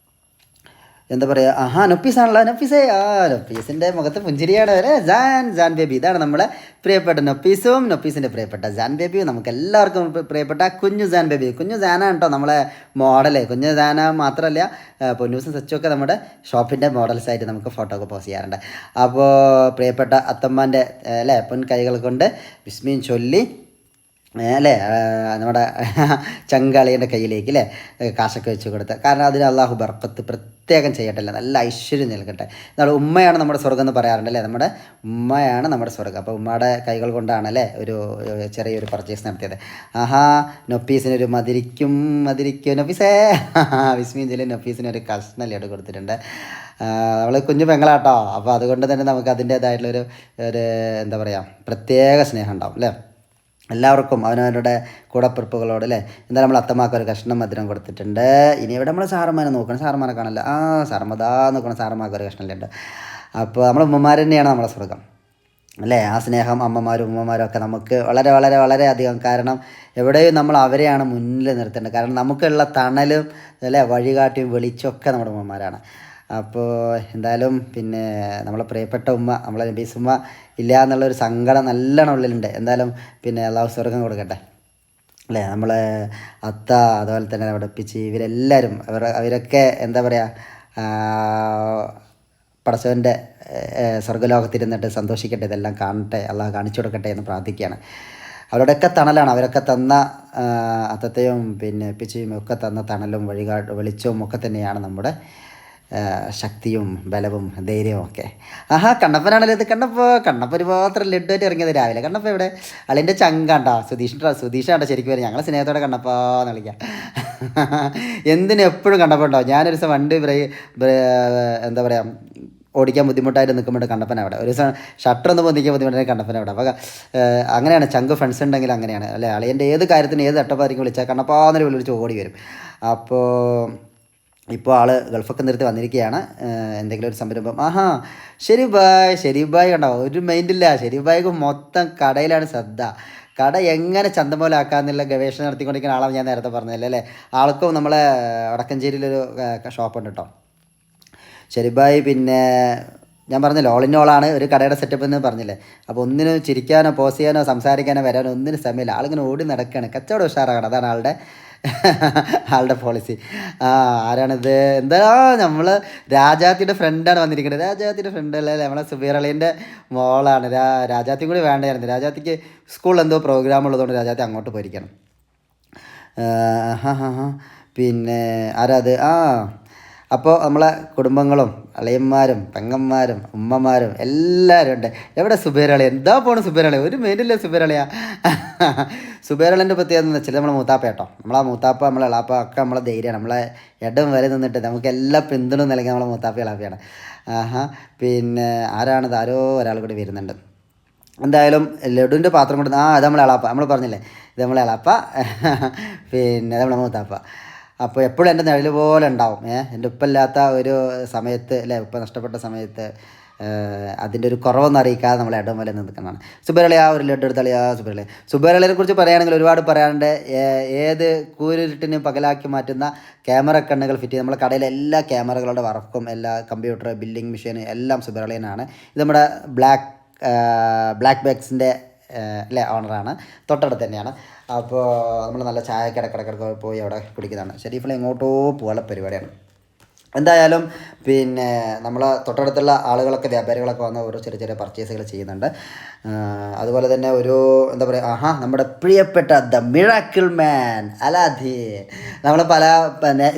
Speaker 2: എന്താ പറയുക, ആഹാ നൊപ്പീസാണല്ലോ, നൊപ്പീസേ, നൊപ്പീസിൻ്റെ മുഖത്ത് പുഞ്ചിരിയാണ് വരെ. ജാൻ ബേബി, ഇതാണ് നമ്മുടെ പ്രിയപ്പെട്ട നൊപ്പീസും നൊപ്പീസിൻ്റെ പ്രിയപ്പെട്ട ജാൻ ബേബിയും, നമുക്ക് എല്ലാവർക്കും പ്രിയപ്പെട്ട കുഞ്ഞു ജാൻ ബേബി. കുഞ്ഞു ജാനാണ് കേട്ടോ നമ്മളെ മോഡലേ. കുഞ്ഞു ജാന മാത്രമല്ല, പൊന്നൂസും സച്ചുമൊക്കെ നമ്മുടെ ഷോപ്പിൻ്റെ മോഡൽസായിട്ട് നമുക്ക് ഫോട്ടോ ഒക്കെ പോസ്റ്റ് ചെയ്യാറുണ്ട്. അപ്പോൾ പ്രിയപ്പെട്ട അത്തമ്മാൻ്റെ അല്ലേ പൊൻ കൈകൾ കൊണ്ട് ബിസ്മീൻ ചൊല്ലി അല്ലേ നമ്മുടെ ചങ്കാളിയുടെ കയ്യിലേക്ക് അല്ലേ കാശൊക്കെ വെച്ച് കൊടുത്ത്, കാരണം അതിന് അള്ളാഹു ബർക്കത്ത് പ്രത്യേകം ചെയ്യട്ടല്ല, നല്ല ഐശ്വര്യം നൽകട്ടെ. എന്നാൽ ഉമ്മയാണ് നമ്മുടെ സ്വർഗ്ഗം എന്ന് പറയാറുണ്ട് അല്ലേ, നമ്മുടെ ഉമ്മയാണ് നമ്മുടെ സ്വർഗ്ഗം. അപ്പോൾ ഉമ്മയുടെ കൈകൾ കൊണ്ടാണ് അല്ലേ ഒരു ചെറിയൊരു പർച്ചേസ് നടത്തിയത്. ആഹാ നൊപ്പീസിനൊരു മതിരിക്കും നൊപ്പീസേ വിസ്മീൻ ജില്ല നൊപ്പീസിനൊരു കഷ്ണല്ലേട് കൊടുത്തിട്ടുണ്ട്. നമ്മൾ കുഞ്ഞു പെങ്ങളാട്ടോ, അപ്പോൾ അതുകൊണ്ട് തന്നെ നമുക്ക് അതിൻ്റേതായിട്ടുള്ളൊരു എന്താ പറയുക പ്രത്യേക സ്നേഹം ഉണ്ടാവും അല്ലേ എല്ലാവർക്കും, അവനവരുടെ കൂടപ്പിറപ്പുകളോട് അല്ലേ. എന്തായാലും നമ്മൾ അത്തമാക്ക ഒരു കഷ്ണം മധുരം കൊടുത്തിട്ടുണ്ട്. ഇനി ഇവിടെ നമ്മൾ സാറന്മാരെ നോക്കണം, സാറന്മാരെ കാണല്ല, സാറമ്മതാ നോക്കണം, സാറന്മാർക്ക് ഒരു കഷ്ണമുണ്ട്. അപ്പോൾ നമ്മൾ ഉമ്മമാർ തന്നെയാണ് നമ്മളെ സ്വർഗ്ഗം അല്ലേ. ആ സ്നേഹം അമ്മമാരും ഉമ്മമാരും ഒക്കെ നമുക്ക് വളരെ വളരെ വളരെ അധികം, കാരണം എവിടെയും നമ്മൾ അവരെയാണ് മുന്നിൽ നിർത്തേണ്ടത്. കാരണം നമുക്കുള്ള തണലും അല്ലേ വഴികാട്ടിയും വെളിച്ചമൊക്കെ നമ്മുടെ ഉമ്മമാരാണ്. അപ്പോൾ എന്തായാലും പിന്നെ നമ്മളെ പ്രിയപ്പെട്ട ഉമ്മ, നമ്മളെ നബീസ് ഉമ്മ ഇല്ല എന്നുള്ളൊരു സങ്കടം നല്ലോണം ഉള്ളിലുണ്ട്. എന്തായാലും പിന്നെ അള്ളാഹു സ്വർഗ്ഗം കൊടുക്കട്ടെ അല്ലേ. നമ്മളെ അത്ത, അതുപോലെ തന്നെ നമ്മുടെ പിച്ചി, ഇവരെല്ലാവരും അവരൊക്കെ എന്താ പറയുക പടച്ചവൻ്റെ സ്വർഗ്ഗലോകത്തിരുന്നിട്ട് സന്തോഷിക്കട്ടെ, ഇതെല്ലാം കാണട്ടെ, അള്ളാഹു കാണിച്ചു കൊടുക്കട്ടെ എന്ന് പ്രാർത്ഥിക്കുകയാണ്. അവരുടെയൊക്കെ തണലാണ്, അവരൊക്കെ തന്ന അത്തത്തെയും പിന്നെ പിച്ചിയും ഒക്കെ തന്ന തണലും വെളിച്ചവും ഒക്കെ തന്നെയാണ് നമ്മുടെ ശക്തിയും ബലവും ധൈര്യവും ഒക്കെ. ആഹാ കണ്ണപ്പനാണല്ലോ ഇത്. കണ്ണപ്പ ഒരു മാത്രം ലഡുവായിട്ട് ഇറങ്ങിയത് രാവിലെ. കണ്ണപ്പ ഇവിടെ അളിൻ്റെ ചങ്കാണ്ടാ സുധീഷാണ്ടോ ശരിക്കും വരും. ഞങ്ങൾ സ്നേഹത്തോടെ കണ്ണപ്പാന്ന് വിളിക്കാം. എന്തിനും എപ്പോഴും കണ്ണപ്പുണ്ടാവും. ഞാനൊരു ദിവസം വണ്ടി എന്താ പറയുക ഓടിക്കാൻ ബുദ്ധിമുട്ടായിട്ട് നിൽക്കുമ്പോൾ കണ്ണപ്പന അവിടെ, ഒരു ദിവസം ഷട്ടറൊന്ന് പൊന്തിക്കാൻ ബുദ്ധിമുട്ടായിട്ട് കണ്ണപ്പന അവിടെ. അപ്പോൾ അങ്ങനെയാണ് ചങ്ക് ഫ്രണ്ട്സ് ഉണ്ടെങ്കിൽ അങ്ങനെയാണ് അല്ലേ. അളിയൻ്റെ ഏത് കാര്യത്തിന് ഏത് തട്ടപ്പായിരിക്കും വിളിച്ചാൽ കണ്ണപ്പാന്നൊരു വിളിച്ച് ഓടി വരും. ഇപ്പോൾ ആൾ ഗൾഫൊക്കെ നിർത്തി വന്നിരിക്കുകയാണ്. എന്തെങ്കിലും ഒരു സംരംഭം. ആഹാ ഷെരീഫ് ബായ് കണ്ടോ, ഒരു മൈൻഡില്ല. ഷെരീഫ് ബായ്ക്ക് മൊത്തം കടയിലാണ് ശ്രദ്ധ. കട എങ്ങനെ ചന്തം പോലെ ആക്കാമെന്നുള്ള ഗവേഷണം നടത്തിക്കൊണ്ടിരിക്കുന്ന ആളാണ് ഞാൻ നേരത്തെ പറഞ്ഞതല്ലേ അല്ലേ. ആൾക്കും നമ്മളെ വടക്കഞ്ചേരിയിലൊരു ഷോപ്പുണ്ട് കേട്ടോ ഷെരീഫ് ബായ്. പിന്നെ ഞാൻ പറഞ്ഞില്ലേ ഓൾ ഇൻ ഓളാണ് ഒരു കടയുടെ സെറ്റപ്പ് എന്ന് പറഞ്ഞില്ലേ. അപ്പോൾ ഒന്നിനും ചിരിക്കാനോ പോസ് ചെയ്യാനോ സംസാരിക്കാനോ വരാനോ ഒന്നിനും സമയമില്ല. ആളിങ്ങനെ ഓടി നടക്കുകയാണ്, കച്ചവടം ഉഷാറാകണം, അതാണ് ആളുടെ പോളിസി. ആരാണിത്? എന്താ നമ്മൾ രാജാത്തിയുടെ ഫ്രണ്ടാണ് വന്നിരിക്കുന്നത്. രാജാത്തിയുടെ ഫ്രണ്ട് അല്ലേ, നമ്മളെ സുബീർ അളീൻ്റെ മോളാണ്. രാജാത്തി കൂടി വേണ്ടായിരുന്നു. രാജാത്തിക്ക് സ്കൂളിൽ എന്തോ പ്രോഗ്രാം ഉള്ളതുകൊണ്ട് രാജാത്തി അങ്ങോട്ട് പോയിരിക്കണം. പിന്നെ ആരാത്? അപ്പോൾ നമ്മളെ കുടുംബങ്ങളും അളിയന്മാരും പെങ്ങന്മാരും ഉമ്മമാരും എല്ലാവരും ഉണ്ട്. എവിടെ സുബേരളി? എന്താ പോണ് സുബേരളി? ഒരു മെയിനില്ല സുബേരളിയാ. സുബേരളിൻ്റെ പ്രത്യേകത എന്ന് വെച്ചാൽ നമ്മളെ മൂത്താപ്പ കേട്ടോ. നമ്മളെ മൂത്താപ്പ നമ്മളെ എളാപ്പ ഒക്കെ നമ്മളെ ധൈര്യമാണ്. നമ്മളെ ഇടം വരെ നിന്നിട്ട് നമുക്ക് എല്ലാ പിന്തുണയും നൽകി നമ്മളെ മൂത്താപ്പ എളാപ്പയാണ്. പിന്നെ ആരാണിത്? ആരോ ഒരാൾ കൂടി വരുന്നുണ്ട്. എന്തായാലും ലഡുവിൻ്റെ പാത്രം കൊണ്ട് അത് നമ്മളെ എളാപ്പ, നമ്മൾ പറഞ്ഞില്ലേ ഇത് നമ്മളെ എളാപ്പ, പിന്നെ നമ്മളെ മൂത്താപ്പ. അപ്പോൾ എപ്പോഴും എൻ്റെ നിഴൽ പോലെ ഉണ്ടാവും. എൻ്റെ ഉപ്പല്ലാത്ത ഒരു സമയത്ത് അല്ലേ, ഉപ്പ നഷ്ടപ്പെട്ട സമയത്ത് അതിൻ്റെ ഒരു കുറവൊന്നും അറിയിക്കാതെ നമ്മൾ ഇടംവലെ നിൽക്കുന്നതാണ്. സുബേരളി ആ ഒരു ലഡ്ഡു എടുത്തളിയാ സുബേരളി. സുബേരളിയെ കുറിച്ച് പറയുകയാണെങ്കിൽ ഒരുപാട് പറയാനുണ്ട്. ഏത് കൂരിരുട്ടിനും പകലാക്കി മാറ്റുന്ന ക്യാമറ കണ്ണുകൾ ഫിറ്റ് ചെയ്ത് നമ്മുടെ കടയിലെ എല്ലാ ക്യാമറകളുടെ വർക്കും എല്ലാ കമ്പ്യൂട്ടർ ബില്ലിംഗ് മെഷീൻ എല്ലാം സുബേരളിയനാണ്. ഇത് നമ്മുടെ ബ്ലാക്ക് ബാഗ്സിൻ്റെ അല്ലേ ഓണറാണ്, തൊട്ടടുത്ത് തന്നെയാണ്. അപ്പോൾ നമ്മൾ നല്ല ചായക്ക് ഇടക്കിടക്ക് പോയി അവിടെ കുടിക്കുന്നതാണ്. ഷെരീഫിൽ എങ്ങോട്ടോ പോകാനുള്ള പരിപാടിയാണ്. എന്തായാലും പിന്നെ നമ്മൾ തൊട്ടടുത്തുള്ള ആളുകളൊക്കെ വ്യാപാരികളൊക്കെ വന്ന് ഓരോ ചെറിയ ചെറിയ പർച്ചേസുകൾ ചെയ്യുന്നുണ്ട്. അതുപോലെ തന്നെ ഒരു എന്താ പറയുക, നമ്മുടെ പ്രിയപ്പെട്ട ദ മിറാക്കിൾ മാൻ അലാദീൻ. നമ്മൾ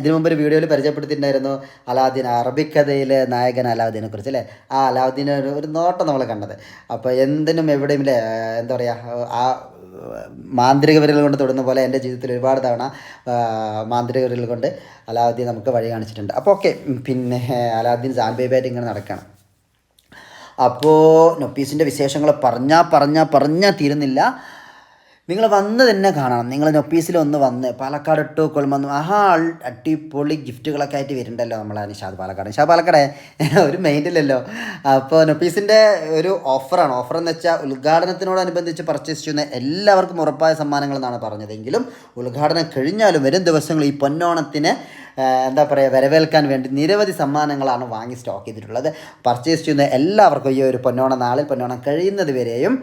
Speaker 2: ഇതിനു മുമ്പ് ഒരു വീഡിയോയിൽ പരിചയപ്പെടുത്തിയിട്ടുണ്ടായിരുന്നു അലാദീൻ, അറബിക്കഥയിലെ നായകൻ അലാദീനെ കുറിച്ച് അല്ലേ. ആ അലാദീനെ ഒരു നോട്ടം നമ്മൾ കണ്ടത്. അപ്പോൾ എന്തിനും എവിടെയും അല്ലേ എന്താ പറയുക, ആ മാന്ത്രിക വിരൽ കൊണ്ട് തൊടുന്ന പോലെ എൻ്റെ ജീവിതത്തിൽ ഒരുപാട് തവണ മാന്ത്രിക വിരൽ കൊണ്ട് അലാവുദ്ദീൻ നമുക്ക് വഴി കാണിച്ചിട്ടുണ്ട്. അപ്പോൾ ഓക്കെ, പിന്നെ അലാവുദ്ദീൻ സാൻബേബായിട്ട് ഇങ്ങനെ നടക്കണം. അപ്പോൾ നൊപ്പീസിൻ്റെ വിശേഷങ്ങൾ പറഞ്ഞാൽ തീരുന്നില്ല. നിങ്ങൾ വന്ന് തന്നെ കാണണം. നിങ്ങൾ നൊപ്പീസിൽ ഒന്ന് വന്ന് പാലക്കാട് ടു കൊൽമന്ന് അടിപൊളി ഗിഫ്റ്റുകളൊക്കെ ആയിട്ട് വരുന്നുണ്ടല്ലോ നമ്മളെ നിഷാദ് പാലക്കാട് ഒരു മെയിൻ്റില്ലല്ലോ. അപ്പോൾ നൊപ്പീസിൻ്റെ ഒരു ഓഫറാണ്. ഓഫറെന്ന് വെച്ചാൽ ഉദ്ഘാടനത്തിനോടനുബന്ധിച്ച് പർച്ചേസ് ചെയ്യുന്ന എല്ലാവർക്കും ഉറപ്പായ സമ്മാനങ്ങൾ എന്നാണ് പറഞ്ഞതെങ്കിലും ഉദ്ഘാടനം കഴിഞ്ഞാലും വരും ദിവസങ്ങൾ ഈ പൊന്നോണത്തിന് എന്താ പറയുക വരവേൽക്കാൻ വേണ്ടി നിരവധി സമ്മാനങ്ങളാണ് വാങ്ങി സ്റ്റോക്ക് ചെയ്തിട്ടുള്ളത്. പർച്ചേസ് ചെയ്യുന്ന എല്ലാവർക്കും ഈ ഒരു പൊന്നോണ നാളിൽ പൊന്നോണം കഴിയുന്നത് വരെയും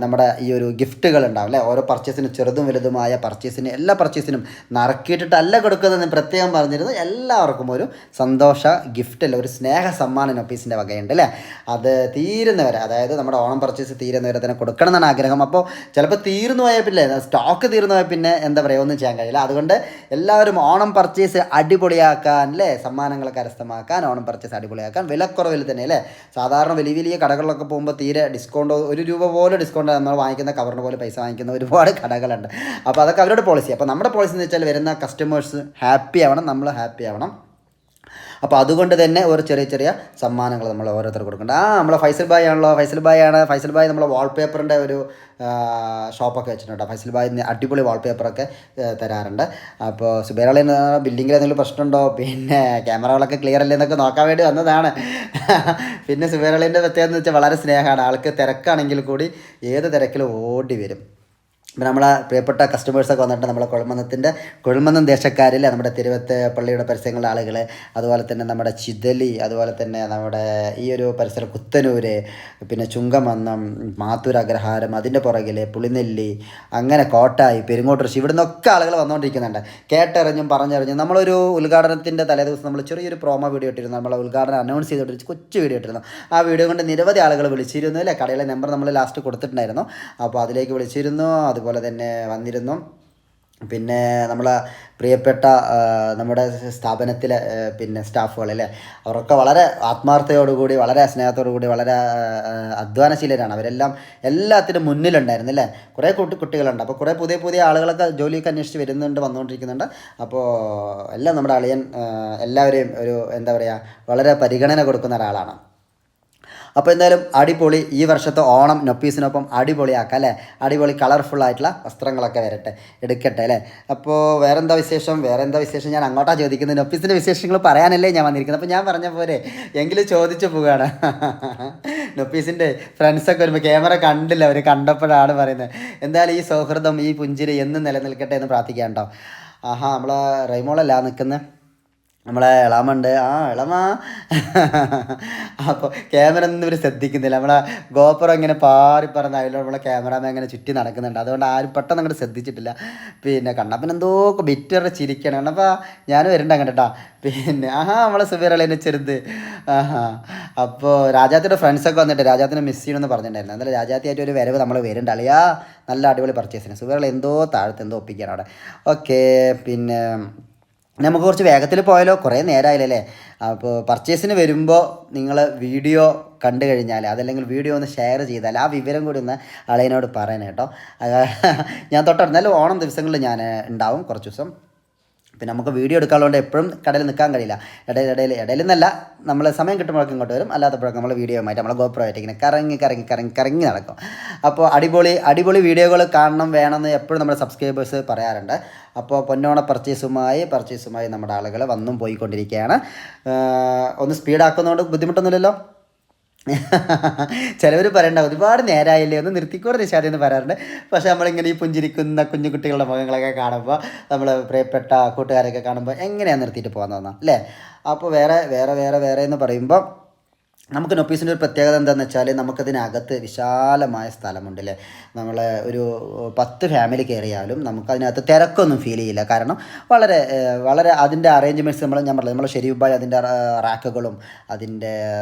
Speaker 2: നമ്മുടെ ഈ ഒരു ഗിഫ്റ്റുകൾ ഉണ്ടാവും അല്ലേ. ഓരോ പർച്ചേസിനും ചെറുതും വലുതുമായ പർച്ചേസിന് എല്ലാ പർച്ചേസിനും നറുക്കിയിട്ടിട്ടല്ല കൊടുക്കുന്നതെന്ന് പ്രത്യേകം പറഞ്ഞിരുന്നു. എല്ലാവർക്കും ഒരു സന്തോഷ ഗിഫ്റ്റല്ല, ഒരു സ്നേഹ സമ്മാനം നൊപ്പീസിൻ്റെ വകയുണ്ട് അല്ലേ. അത് തീരുന്നവരെ, അതായത് നമ്മുടെ ഓണം പർച്ചേസ് തീരുന്നവരെ തന്നെ കൊടുക്കണം എന്നാണ് ആഗ്രഹം. അപ്പോൾ ചിലപ്പോൾ തീർന്നു പോയാൽ പിന്നെ സ്റ്റോക്ക് തീർന്നു പോയാൽ പിന്നെ എന്താ പറയുക ഒന്നും ചെയ്യാൻ കഴിയില്ല. അതുകൊണ്ട് എല്ലാവരും ഓണം പർച്ചേസ് അടിപൊളിയാക്കാൻ അല്ലേ, സമ്മാനങ്ങൾ കരസ്ഥമാക്കാൻ ഓണം പർച്ചേസ് അടിപൊളിയാക്കാൻ വിലക്കുറവിൽ തന്നെ അല്ലേ. സാധാരണ വലിയ വലിയ കടകളിലൊക്കെ പോകുമ്പോൾ തീരെ ഡിസ്കൗണ്ട് രൂപ പോലെ ഡിസ്കൗണ്ട് നമ്മൾ വാങ്ങിക്കുന്ന കവറിന് പോലെ പൈസ വാങ്ങിക്കുന്ന ഒരുപാട് കടകളുണ്ട്. അപ്പോൾ അതൊക്കെ അവരുടെ പോളിസി. അപ്പോൾ നമ്മുടെ പോളിസി എന്ന് വെച്ചാൽ വരുന്ന കസ്റ്റമേഴ്സ് ഹാപ്പി ആവണം, നമ്മൾ ഹാപ്പി ആവണം. അപ്പോൾ അതുകൊണ്ട് തന്നെ ഒരു ചെറിയ ചെറിയ സമ്മാനങ്ങൾ നമ്മൾ ഓരോരുത്തർക്ക് കൊടുക്കുന്നുണ്ട്. നമ്മളെ ഫൈസൽ ഭായ് ആണല്ലോ, ഫൈസൽ ഭായ് നമ്മളെ വാൾപേപ്പറിൻ്റെ ഒരു ഷോപ്പൊക്കെ വെച്ചിട്ടുണ്ട്. ഫൈസൽ ഭായ് അടിപൊളി വാൾപേപ്പറൊക്കെ തരാറുണ്ട്. അപ്പോൾ സുബേറാളിന് ബിൽഡിങ്ങിൽ എന്തെങ്കിലും പ്രശ്നമുണ്ടോ, പിന്നെ ക്യാമറകളൊക്കെ ക്ലിയർ അല്ലേ എന്നൊക്കെ നോക്കാൻ വേണ്ടി വന്നതാണ്. പിന്നെ സുബേറാളിൻ്റെ പ്രത്യേകത എന്ന് വെച്ചാൽ വളരെ സ്നേഹമാണ്. ആൾക്ക് തിരക്കാണെങ്കിൽ കൂടി ഏത് തിരക്കിലും ഓടി വരും. പിന്നെ നമ്മളെ പ്രിയപ്പെട്ട കസ്റ്റമേഴ്സൊക്കെ വന്നിട്ട് നമ്മളെ കുഴൽമന്നം ദേശക്കാരിൽ നമ്മുടെ തിരുവത്ത് പള്ളിയുടെ പരിസരങ്ങളിലെ ആളുകൾ, അതുപോലെ തന്നെ നമ്മുടെ ചിതലി, അതുപോലെ തന്നെ നമ്മുടെ ഈ ഒരു പരിസരം കുത്തനൂര്, പിന്നെ ചുങ്കമന്നം, മാത്തൂർ അഗ്രഹാരം, അതിൻ്റെ പുറകിൽ പുളിനെല്ലി, അങ്ങനെ കോട്ടായി, പെരുങ്ങോട്ടുറിശി, ഇവിടെ നിന്നൊക്കെ ആളുകൾ വന്നുകൊണ്ടിരിക്കുന്നുണ്ട്. കേട്ടറിഞ്ഞും പറഞ്ഞറിഞ്ഞും നമ്മളൊരു ഉദ്ഘാടനത്തിൻ്റെ തലേദിവസം നമ്മൾ ചെറിയൊരു പ്രോമോ വീഡിയോ ഇട്ടിരുന്നു. നമ്മൾ ഉദ്ഘാടനം അനൗൺസ് ചെയ്തിട്ട് കൊച്ചു വീഡിയോ ഇട്ടിരുന്നു. ആ വീഡിയോ കൊണ്ട് നിരവധി ആളുകൾ വിളിച്ചിരുന്നു അല്ലേ. കടയിലെ നമ്പർ നമ്മൾ ലാസ്റ്റ് കൊടുത്തിട്ടുണ്ടായിരുന്നു. അപ്പോൾ അതിലേക്ക് വിളിച്ചിരുന്നു, അതുപോലെ തന്നെ വന്നിരുന്നു. പിന്നെ നമ്മളെ പ്രിയപ്പെട്ട നമ്മുടെ സ്ഥാപനത്തിലെ പിന്നെ സ്റ്റാഫുകളല്ലേ, അവരൊക്കെ വളരെ ആത്മാർത്ഥതയോടുകൂടി വളരെ സ്നേഹത്തോടുകൂടി വളരെ അധ്വാനശീലരാണ്. അവരെല്ലാം എല്ലാത്തിനും മുന്നിലുണ്ടായിരുന്നു അല്ലേ. കുറേ കുട്ടികളുണ്ട്. അപ്പോൾ കുറേ പുതിയ ആളുകളൊക്കെ ജോലിയൊക്കെ അന്വേഷിച്ച് വന്നുകൊണ്ടിരിക്കുന്നുണ്ട്. അപ്പോൾ എല്ലാം നമ്മുടെ അളിയൻ എല്ലാവരെയും ഒരു എന്താ പറയുക വളരെ പരിഗണന കൊടുക്കുന്ന ഒരാളാണ്. അപ്പോൾ എന്തായാലും അടിപൊളി ഈ വർഷത്തെ ഓണം നൊപ്പീസിനൊപ്പം അടിപൊളിയാക്കാം അല്ലേ. അടിപൊളി കളർഫുള്ളായിട്ടുള്ള വസ്ത്രങ്ങളൊക്കെ എടുക്കട്ടെ അല്ലേ. അപ്പോൾ വേറെന്താ വിശേഷം ഞാൻ അങ്ങോട്ടാണ് ചോദിക്കുന്നത്. നൊപ്പീസിൻ്റെ വിശേഷങ്ങൾ പറയാനല്ലേ ഞാൻ വന്നിരിക്കുന്നത്. അപ്പോൾ ഞാൻ പറഞ്ഞ പോലെ എങ്കിലും ചോദിച്ചു പോവുകയാണ്. നൊപ്പീസിൻ്റെ ഫ്രണ്ട്സൊക്കെ വരുമ്പോൾ ക്യാമറ കണ്ടില്ല, അവർ കണ്ടപ്പോഴാണ് പറയുന്നത്. എന്തായാലും ഈ സൗഹൃദം ഈ പുഞ്ചിരി എന്നും നിലനിൽക്കട്ടെ എന്ന് പ്രാർത്ഥിക്കാം കേട്ടോ. നമ്മളെ റൈമോളല്ല നിൽക്കുന്നത്, നമ്മളെ ഇളാമുണ്ട്. ഇളമ അപ്പോൾ ക്യാമറ ഒന്നും ഇവർ ശ്രദ്ധിക്കുന്നില്ല. നമ്മളെ ഗോപുരം ഇങ്ങനെ പാറി പറഞ്ഞ അതിലൂടെ നമ്മളെ ക്യാമറാമാൻ അങ്ങനെ ചുറ്റി നടക്കുന്നുണ്ട്. അതുകൊണ്ട് ആരും പെട്ടെന്ന് അങ്ങോട്ട് ശ്രദ്ധിച്ചിട്ടില്ല. പിന്നെ കണ്ണപ്പൻ എന്തോ ബിറ്ററെ ചിരിക്കണം. കണ്ണപ്പോൾ ഞാൻ വരുന്നുണ്ട് അങ്ങോട്ട് കേട്ടോ. പിന്നെ നമ്മളെ സുബീറളേനെ ചെറുത്. അപ്പോൾ രാജാത്തിയുടെ ഫ്രണ്ട്സൊക്കെ വന്നിട്ട് രാജാത്തിനെ മിസ് ചെയ്യണമെന്ന് പറഞ്ഞിട്ടുണ്ടായിരുന്നു. എന്നാലും രാജാത്തിയായിട്ട് ഒരു വരവ് നമ്മൾ വരുന്നുണ്ട്. അളിയാ നല്ല അടിപൊളി പർച്ചേസിന്. സുബീറള എന്തോ താഴത്ത് എന്തോ ഒപ്പിക്കുകയാണ് അവിടെ. ഓക്കെ, പിന്നെ നമുക്ക് കുറച്ച് വേഗത്തിൽ പോയാലോ, കുറേ നേരമായില്ലേ. അപ്പോൾ പർച്ചേസിന് വരുമ്പോൾ നിങ്ങൾ വീഡിയോ കണ്ടു കഴിഞ്ഞാൽ അതല്ലെങ്കിൽ വീഡിയോ ഒന്ന് ഷെയർ ചെയ്താൽ ആ വിവരം കൂടി ഒന്ന് അളയനോട് പറയണം കേട്ടോ. ഞാൻ തൊട്ടടുത്ത് ഓണം ദിവസങ്ങളിൽ ഞാൻ ഉണ്ടാവും കുറച്ച് ദിവസം. പിന്നെ നമുക്ക് വീഡിയോ എടുക്കാനുള്ളതുകൊണ്ട് എപ്പോഴും കടയിൽ നിൽക്കാൻ കഴിയില്ല. ഇടയിൽ നിന്നല്ല, നമ്മൾ സമയം കിട്ടുമ്പോഴൊക്കെ ഇങ്ങോട്ട് വരും, അല്ലാത്തപ്പോഴൊക്കെ നമ്മൾ വീഡിയോ ആയിട്ട് നമ്മളെ GoPro ആയിട്ട് ഇങ്ങനെ കറങ്ങി നടക്കും. അപ്പോൾ അടിപൊളി വീഡിയോകൾ കാണണം വേണമെന്ന് എപ്പോഴും നമ്മുടെ സബ്സ്ക്രൈബേഴ്സ് പറയാറുണ്ട്. അപ്പോൾ പൊന്നോണ പർച്ചേസുമായി നമ്മുടെ ആളുകൾ വന്നും പോയിക്കൊണ്ടിരിക്കുകയാണ്. ഒന്ന് സ്പീഡാക്കുന്നതുകൊണ്ട് ബുദ്ധിമുട്ടൊന്നുമില്ലല്ലോ. ചിലവർ പറയണ്ട ഒരുപാട് നേരമായില്ലേ, ഒന്ന് നിർത്തിക്കൂടെ നിഷാദ് എന്ന് പറയാറുണ്ട്. പക്ഷേ നമ്മളിങ്ങനെ ഈ പുഞ്ചിരിക്കുന്ന കുഞ്ഞു കുട്ടികളുടെ മുഖങ്ങളൊക്കെ കാണുമ്പോൾ, നമ്മൾ പ്രിയപ്പെട്ട കൂട്ടുകാരൊക്കെ കാണുമ്പോൾ എങ്ങനെയാണ് നിർത്തിയിട്ട് പോകാൻ തോന്നാം അല്ലേ. അപ്പോൾ വേറെ എന്ന് പറയുമ്പോൾ നമുക്ക് നൊപ്പീസിൻ്റെ ഒരു പ്രത്യേകത എന്താണെന്ന് വെച്ചാൽ നമുക്കതിനകത്ത് വിശാലമായ സ്ഥലമുണ്ട് അല്ലേ. നമ്മൾ ഒരു 10 ഫാമിലി കയറിയാലും നമുക്കതിനകത്ത് തിരക്കൊന്നും ഫീൽ ചെയ്യില്ല. കാരണം വളരെ അതിൻ്റെ അറേഞ്ച്മെൻറ്റ്സ് ഞാൻ പറഞ്ഞത് നമ്മൾ ഷെരീഫ് അതിൻ്റെ റാക്കുകളും അതിൻ്റെ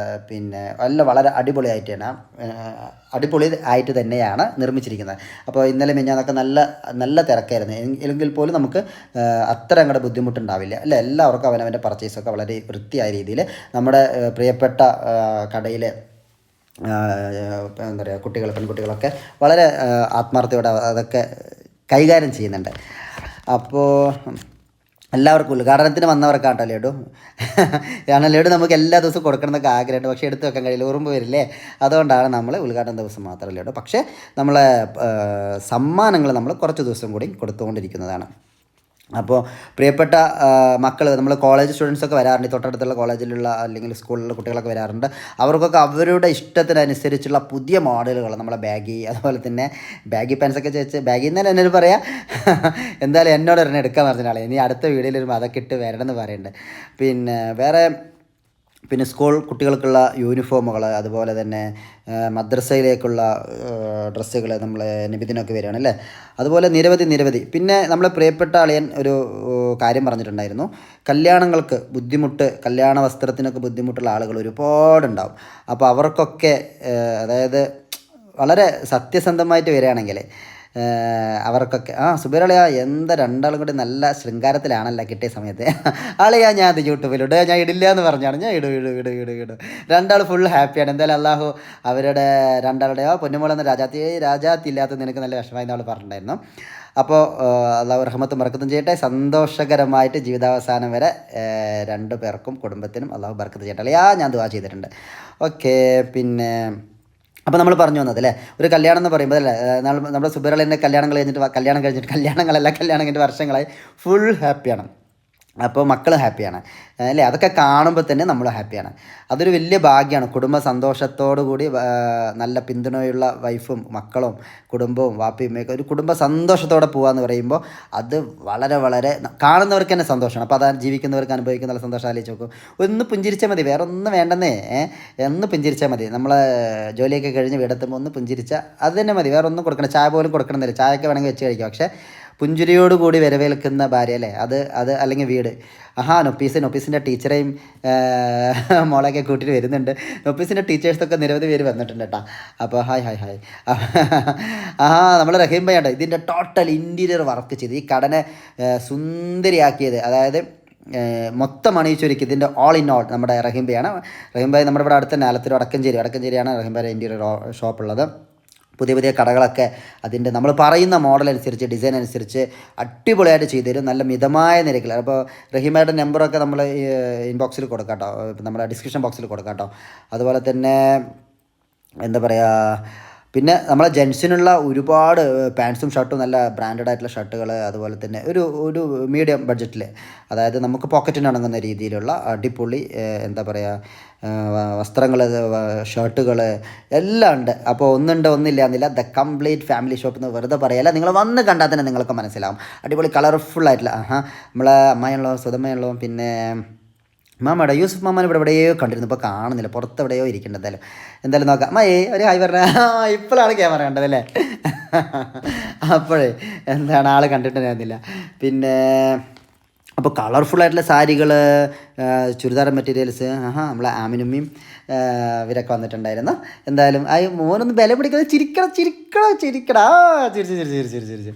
Speaker 2: പിന്നെ എല്ലാം വളരെ അടിപൊളി ആയിട്ട് തന്നെയാണ് നിർമ്മിച്ചിരിക്കുന്നത്. അപ്പോൾ ഇന്നലെ മിഞ്ഞാന്നൊക്കെ നല്ല തിരക്കായിരുന്നു. എങ്കിൽ പോലും നമുക്ക് അത്ര അങ്ങോട്ട് ബുദ്ധിമുട്ടുണ്ടാവില്ല അല്ലേ. എല്ലാവർക്കും അവനവൻ്റെ പർച്ചേസൊക്കെ വളരെ വൃത്തിയായ രീതിയിൽ നമ്മുടെ പ്രിയപ്പെട്ട കടയിലെ എന്താ പറയുക പെൺകുട്ടികളൊക്കെ വളരെ ആത്മാർത്ഥയോടെ അതൊക്കെ കൈകാര്യം ചെയ്യുന്നുണ്ട്. അപ്പോൾ എല്ലാവർക്കും ഉദ്ഘാടനത്തിന് വന്നവർക്കാട്ടോ ലഡു. കാരണം ലഡു നമുക്ക് എല്ലാ ദിവസവും കൊടുക്കണം എന്നൊക്കെ ആഗ്രഹമുണ്ട്, പക്ഷേ എടുത്ത് വെക്കാൻ കഴിയില്ല, ഓർമ്മ വരില്ലേ. അതുകൊണ്ടാണ് നമ്മൾ ഉദ്ഘാടന ദിവസം മാത്രം ലഡു. പക്ഷേ നമ്മളെ സമ്മാനങ്ങൾ നമ്മൾ കുറച്ച് ദിവസം കൂടി കൊടുത്തുകൊണ്ടിരിക്കുന്നതാണ്. അപ്പോൾ പ്രിയപ്പെട്ട മക്കൾ, നമ്മൾ കോളേജ് സ്റ്റുഡൻസൊക്കെ വരാറുണ്ട്, തൊട്ടടുത്തുള്ള കോളേജിലുള്ള അല്ലെങ്കിൽ സ്കൂളിലുള്ള കുട്ടികളൊക്കെ വരാറുണ്ട്. അവർക്കൊക്കെ അവരുടെ ഇഷ്ടത്തിനനുസരിച്ചുള്ള പുതിയ മോഡലുകൾ നമ്മളെ അതുപോലെ തന്നെ ബാഗി പാൻസൊക്കെ ചോദിച്ച് ബാഗിൽ നിന്ന് തന്നെ എന്നോട് പറയാം. എന്തായാലും എന്നോട് ഒരെണ്ണം എടുക്കാൻ പറഞ്ഞാളെ, ഇനി അടുത്ത വീഡിയോയിൽ വരുമ്പോൾ അതൊക്കെ ഇട്ട് വരണമെന്ന് പറയുന്നുണ്ട്. പിന്നെ സ്കൂൾ കുട്ടികൾക്കുള്ള യൂണിഫോമുകൾ, അതുപോലെ തന്നെ മദ്രസയിലേക്കുള്ള ഡ്രസ്സുകൾ നമ്മൾ നിബിദിനൊക്കെ വരികയാണ് അല്ലേ. അതുപോലെ നിരവധി. പിന്നെ നമ്മളെ പ്രിയപ്പെട്ട അളിയൻ ഒരു കാര്യം പറഞ്ഞിട്ടുണ്ടായിരുന്നു, കല്യാണ വസ്ത്രത്തിനൊക്കെ ബുദ്ധിമുട്ടുള്ള ആളുകൾ ഒരുപാടുണ്ടാവും. അപ്പോൾ അവർക്കൊക്കെ അതായത് വളരെ സത്യസന്ധമായിട്ട് വരികയാണെങ്കിൽ അവർക്കൊക്കെ സുബൈറളിയാ എന്താ രണ്ടാളും കൂടി നല്ല ശൃംഗാരത്തിലാണല്ലോ കിട്ടിയ സമയത്ത്. ആളിയാ ഞാൻ അത് യൂട്യൂബിലിട്ട് ഞാൻ ഇടില്ല എന്ന് പറഞ്ഞാണ്, ഞാൻ ഇടും. രണ്ടാൾ ഫുൾ ഹാപ്പിയാണ്. എന്തായാലും അള്ളാഹു അവരുടെ രണ്ടാളുടെയോ പൊന്നുമോളെന്ന രാജാത്തി ഇല്ലാത്ത നിനക്ക് നല്ല വിഷമമായി എന്നാൾ പറഞ്ഞിട്ടുണ്ടായിരുന്നു. അപ്പോൾ അള്ളാഹു റഹ്മത്തും ബർക്കത്തും ചെയ്യട്ടെ. സന്തോഷകരമായിട്ട് ജീവിതാവസാനം വരെ 2 പേർക്കും കുടുംബത്തിനും അള്ളാഹു ബർക്കത്ത് ചെയ്യട്ടെ. അളിയാ ഞാൻ ദുആ ചെയ്തിട്ടുണ്ട്. ഓക്കെ. പിന്നെ അപ്പോൾ നമ്മൾ പറഞ്ഞു വന്നത് അല്ലേ, ഒരു കല്യാണം എന്ന് പറയുമ്പോൾ അല്ലേ, നമ്മുടെ സുബൈറളിൻ്റെ കല്യാണം കഴിഞ്ഞിട്ട് വർഷങ്ങളായി ഫുൾ ഹാപ്പിയാണ്. അപ്പോൾ മക്കൾ ഹാപ്പിയാണ് അല്ലേ. അതൊക്കെ കാണുമ്പോൾ തന്നെ നമ്മൾ ഹാപ്പിയാണ്. അതൊരു വലിയ ഭാഗ്യമാണ്. കുടുംബ സന്തോഷത്തോടു കൂടി നല്ല പിന്തുണയുള്ള വൈഫും മക്കളും കുടുംബവും വാപ്പിയുമ്മയൊക്കെ ഒരു കുടുംബ സന്തോഷത്തോടെ പോകുകയെന്ന് പറയുമ്പോൾ അത് വളരെ കാണുന്നവർക്ക് തന്നെ സന്തോഷമാണ്. അപ്പോൾ അതാണ് ജീവിക്കുന്നവർക്ക് അനുഭവിക്കുന്ന നല്ല സന്തോഷം ആലോചിച്ച് നോക്കും. ഒന്ന് പുഞ്ചിരിച്ചാൽ മതി, വേറെ ഒന്നും വേണ്ടെന്നേ. ഒന്ന് പുഞ്ചിരിച്ചാൽ മതി. നമ്മൾ ജോലിയൊക്കെ കഴിഞ്ഞ് വീടെത്തുമ്പോൾ ഒന്ന് പുഞ്ചിരിച്ചാൽ അത് തന്നെ മതി, വേറെ ഒന്നും കൊടുക്കണം. ചായ പോലും കൊടുക്കണമെന്നില്ല, ചായയൊക്കെ വേണമെങ്കിൽ വെച്ച് കഴിക്കാം. പക്ഷേ പുഞ്ചിരിയോടുകൂടി വരവേൽക്കുന്ന ഭാര്യ അല്ലേ, അത് അല്ലെങ്കിൽ വീട്. നൊപ്പീസിൻ്റെ ടീച്ചറേയും മോളൊക്കെ കൂട്ടിയിട്ട് വരുന്നുണ്ട്. നൊപ്പീസിൻ്റെ ടീച്ചേഴ്സൊക്കെ നിരവധി പേര് വന്നിട്ടുണ്ട് കേട്ടോ. അപ്പോൾ ഹായ്. നമ്മൾ റഹീം ഭായിയാണ് ഇതിൻ്റെ ടോട്ടൽ ഇൻറ്റീരിയർ വർക്ക് ചെയ്ത് ഈ കടനെ സുന്ദരിയാക്കിയത്. അതായത് മൊത്തം അണിയിച്ചൊരുക്കി ഇതിൻ്റെ ഓൾ ഇൻ ഓൾ നമ്മുടെ റഹീം ഭായിയാണ്. റഹീം ഭായി നമ്മുടെ ഇവിടെ അടുത്ത് തന്നെ ആലത്തൂർ വടക്കഞ്ചേരിയാണ് റഹീം ഭായിയുടെ ഇൻറ്റീരിയർ ഷോപ്പുള്ളത്. പുതിയ കടകളൊക്കെ അതിൻ്റെ നമ്മൾ പറയുന്ന മോഡൽ അനുസരിച്ച് ഡിസൈൻ അനുസരിച്ച് അടിപൊളിയായിട്ട് ചെയ്തു തരും, നല്ല മിതമായ നിരക്കിൽ. അപ്പോൾ റഹീമയുടെ നമ്പറൊക്കെ നമ്മൾ ഇൻബോക്സിൽ കൊടുക്കാം കേട്ടോ, നമ്മുടെ ഡിസ്ക്രിപ്ഷൻ ബോക്സിൽ കൊടുക്കാം കേട്ടോ. അതുപോലെ തന്നെ എന്താ പറയുക, പിന്നെ നമ്മളെ ജെൻസിനുള്ള ഒരുപാട് പാൻസും ഷർട്ടും നല്ല ബ്രാൻഡഡ് ആയിട്ടുള്ള ഷർട്ടുകൾ, അതുപോലെ തന്നെ ഒരു മീഡിയം ബഡ്ജറ്റിൽ, അതായത് നമുക്ക് പോക്കറ്റിന് അടങ്ങുന്ന രീതിയിലുള്ള അടിപൊളി എന്താ പറയുക വസ്ത്രങ്ങൾ, ഷർട്ടുകൾ എല്ലാം ഉണ്ട്. അപ്പോൾ ഒന്നില്ല എന്നില്ല, ദ കംപ്ലീറ്റ് ഫാമിലി ഷോപ്പ് എന്ന് വെറുതെ പറയല്ല, നിങ്ങൾ വന്ന് കണ്ടാൽ തന്നെ നിങ്ങൾക്ക് മനസ്സിലാവും. അടിപൊളി കളർഫുൾ ആയിട്ടുള്ള നമ്മളെ അമ്മയുള്ളോ സുധമ്മയുള്ളോ പിന്നെ മാമയുടെ യൂസുഫ് മാമാൻ ഇവിടെ എവിടെയോ കണ്ടിരുന്നു, ഇപ്പോൾ കാണുന്നില്ല, പുറത്ത് എവിടെയോ ഇരിക്കേണ്ടത്. എന്തായാലും നോക്കാം. അമ്മയെ ഒരു ഹായ് പറഞ്ഞ ഇപ്പോഴാണ് ക്യാമറ കണ്ടതല്ലേ. അപ്പോഴേ എന്താണ് ആൾ കണ്ടിട്ടുണ്ടായിരുന്നില്ല. പിന്നെ അപ്പോൾ കളർഫുള്ളായിട്ടുള്ള സാരികൾ, ചുരിദാർ മെറ്റീരിയൽസ്, നമ്മളെ ആമിനുമ്മയും ഇവരൊക്കെ വന്നിട്ടുണ്ടായിരുന്നു. എന്തായാലും ആ മോനൊന്ന് ബല പിടിക്കാതെ ചിരിക്കടാ ചിരിച്ച്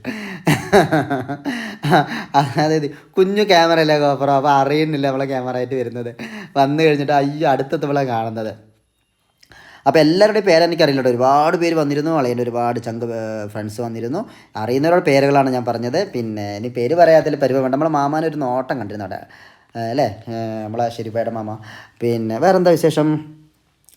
Speaker 2: അതായത് കുഞ്ഞു ക്യാമറയല്ലേ ഗോപ്രോ, അപ്പോൾ അറിയുന്നില്ല നമ്മളെ ക്യാമറ ആയിട്ട് വരുന്നത്. വന്നു കഴിഞ്ഞിട്ട് അയ്യോ അടുത്തെത്തുമ്പോഴാണ് കാണുന്നത്. അപ്പോൾ എല്ലാവരുടെയും പേര് എനിക്കറിയില്ല കേട്ടോ. ഒരുപാട് പേര് വന്നിരുന്നു, അളിയൻ്റെ ഒരുപാട് ചങ്ക് ഫ്രണ്ട്സ് വന്നിരുന്നു. അറിയുന്നവരുടെ പേരുകളാണ് ഞാൻ പറഞ്ഞത്. പിന്നെ ഇനി പേര് പറയാത്തതിൽ പരിഭവം വേണ്ട. നമ്മളെ മാമാനൊരു നോട്ടം കണ്ടിരുന്നു അവിടെ അല്ലേ, നമ്മളെ ശരിപ്പേടെ മാമ. പിന്നെ വേറെന്താ വിശേഷം?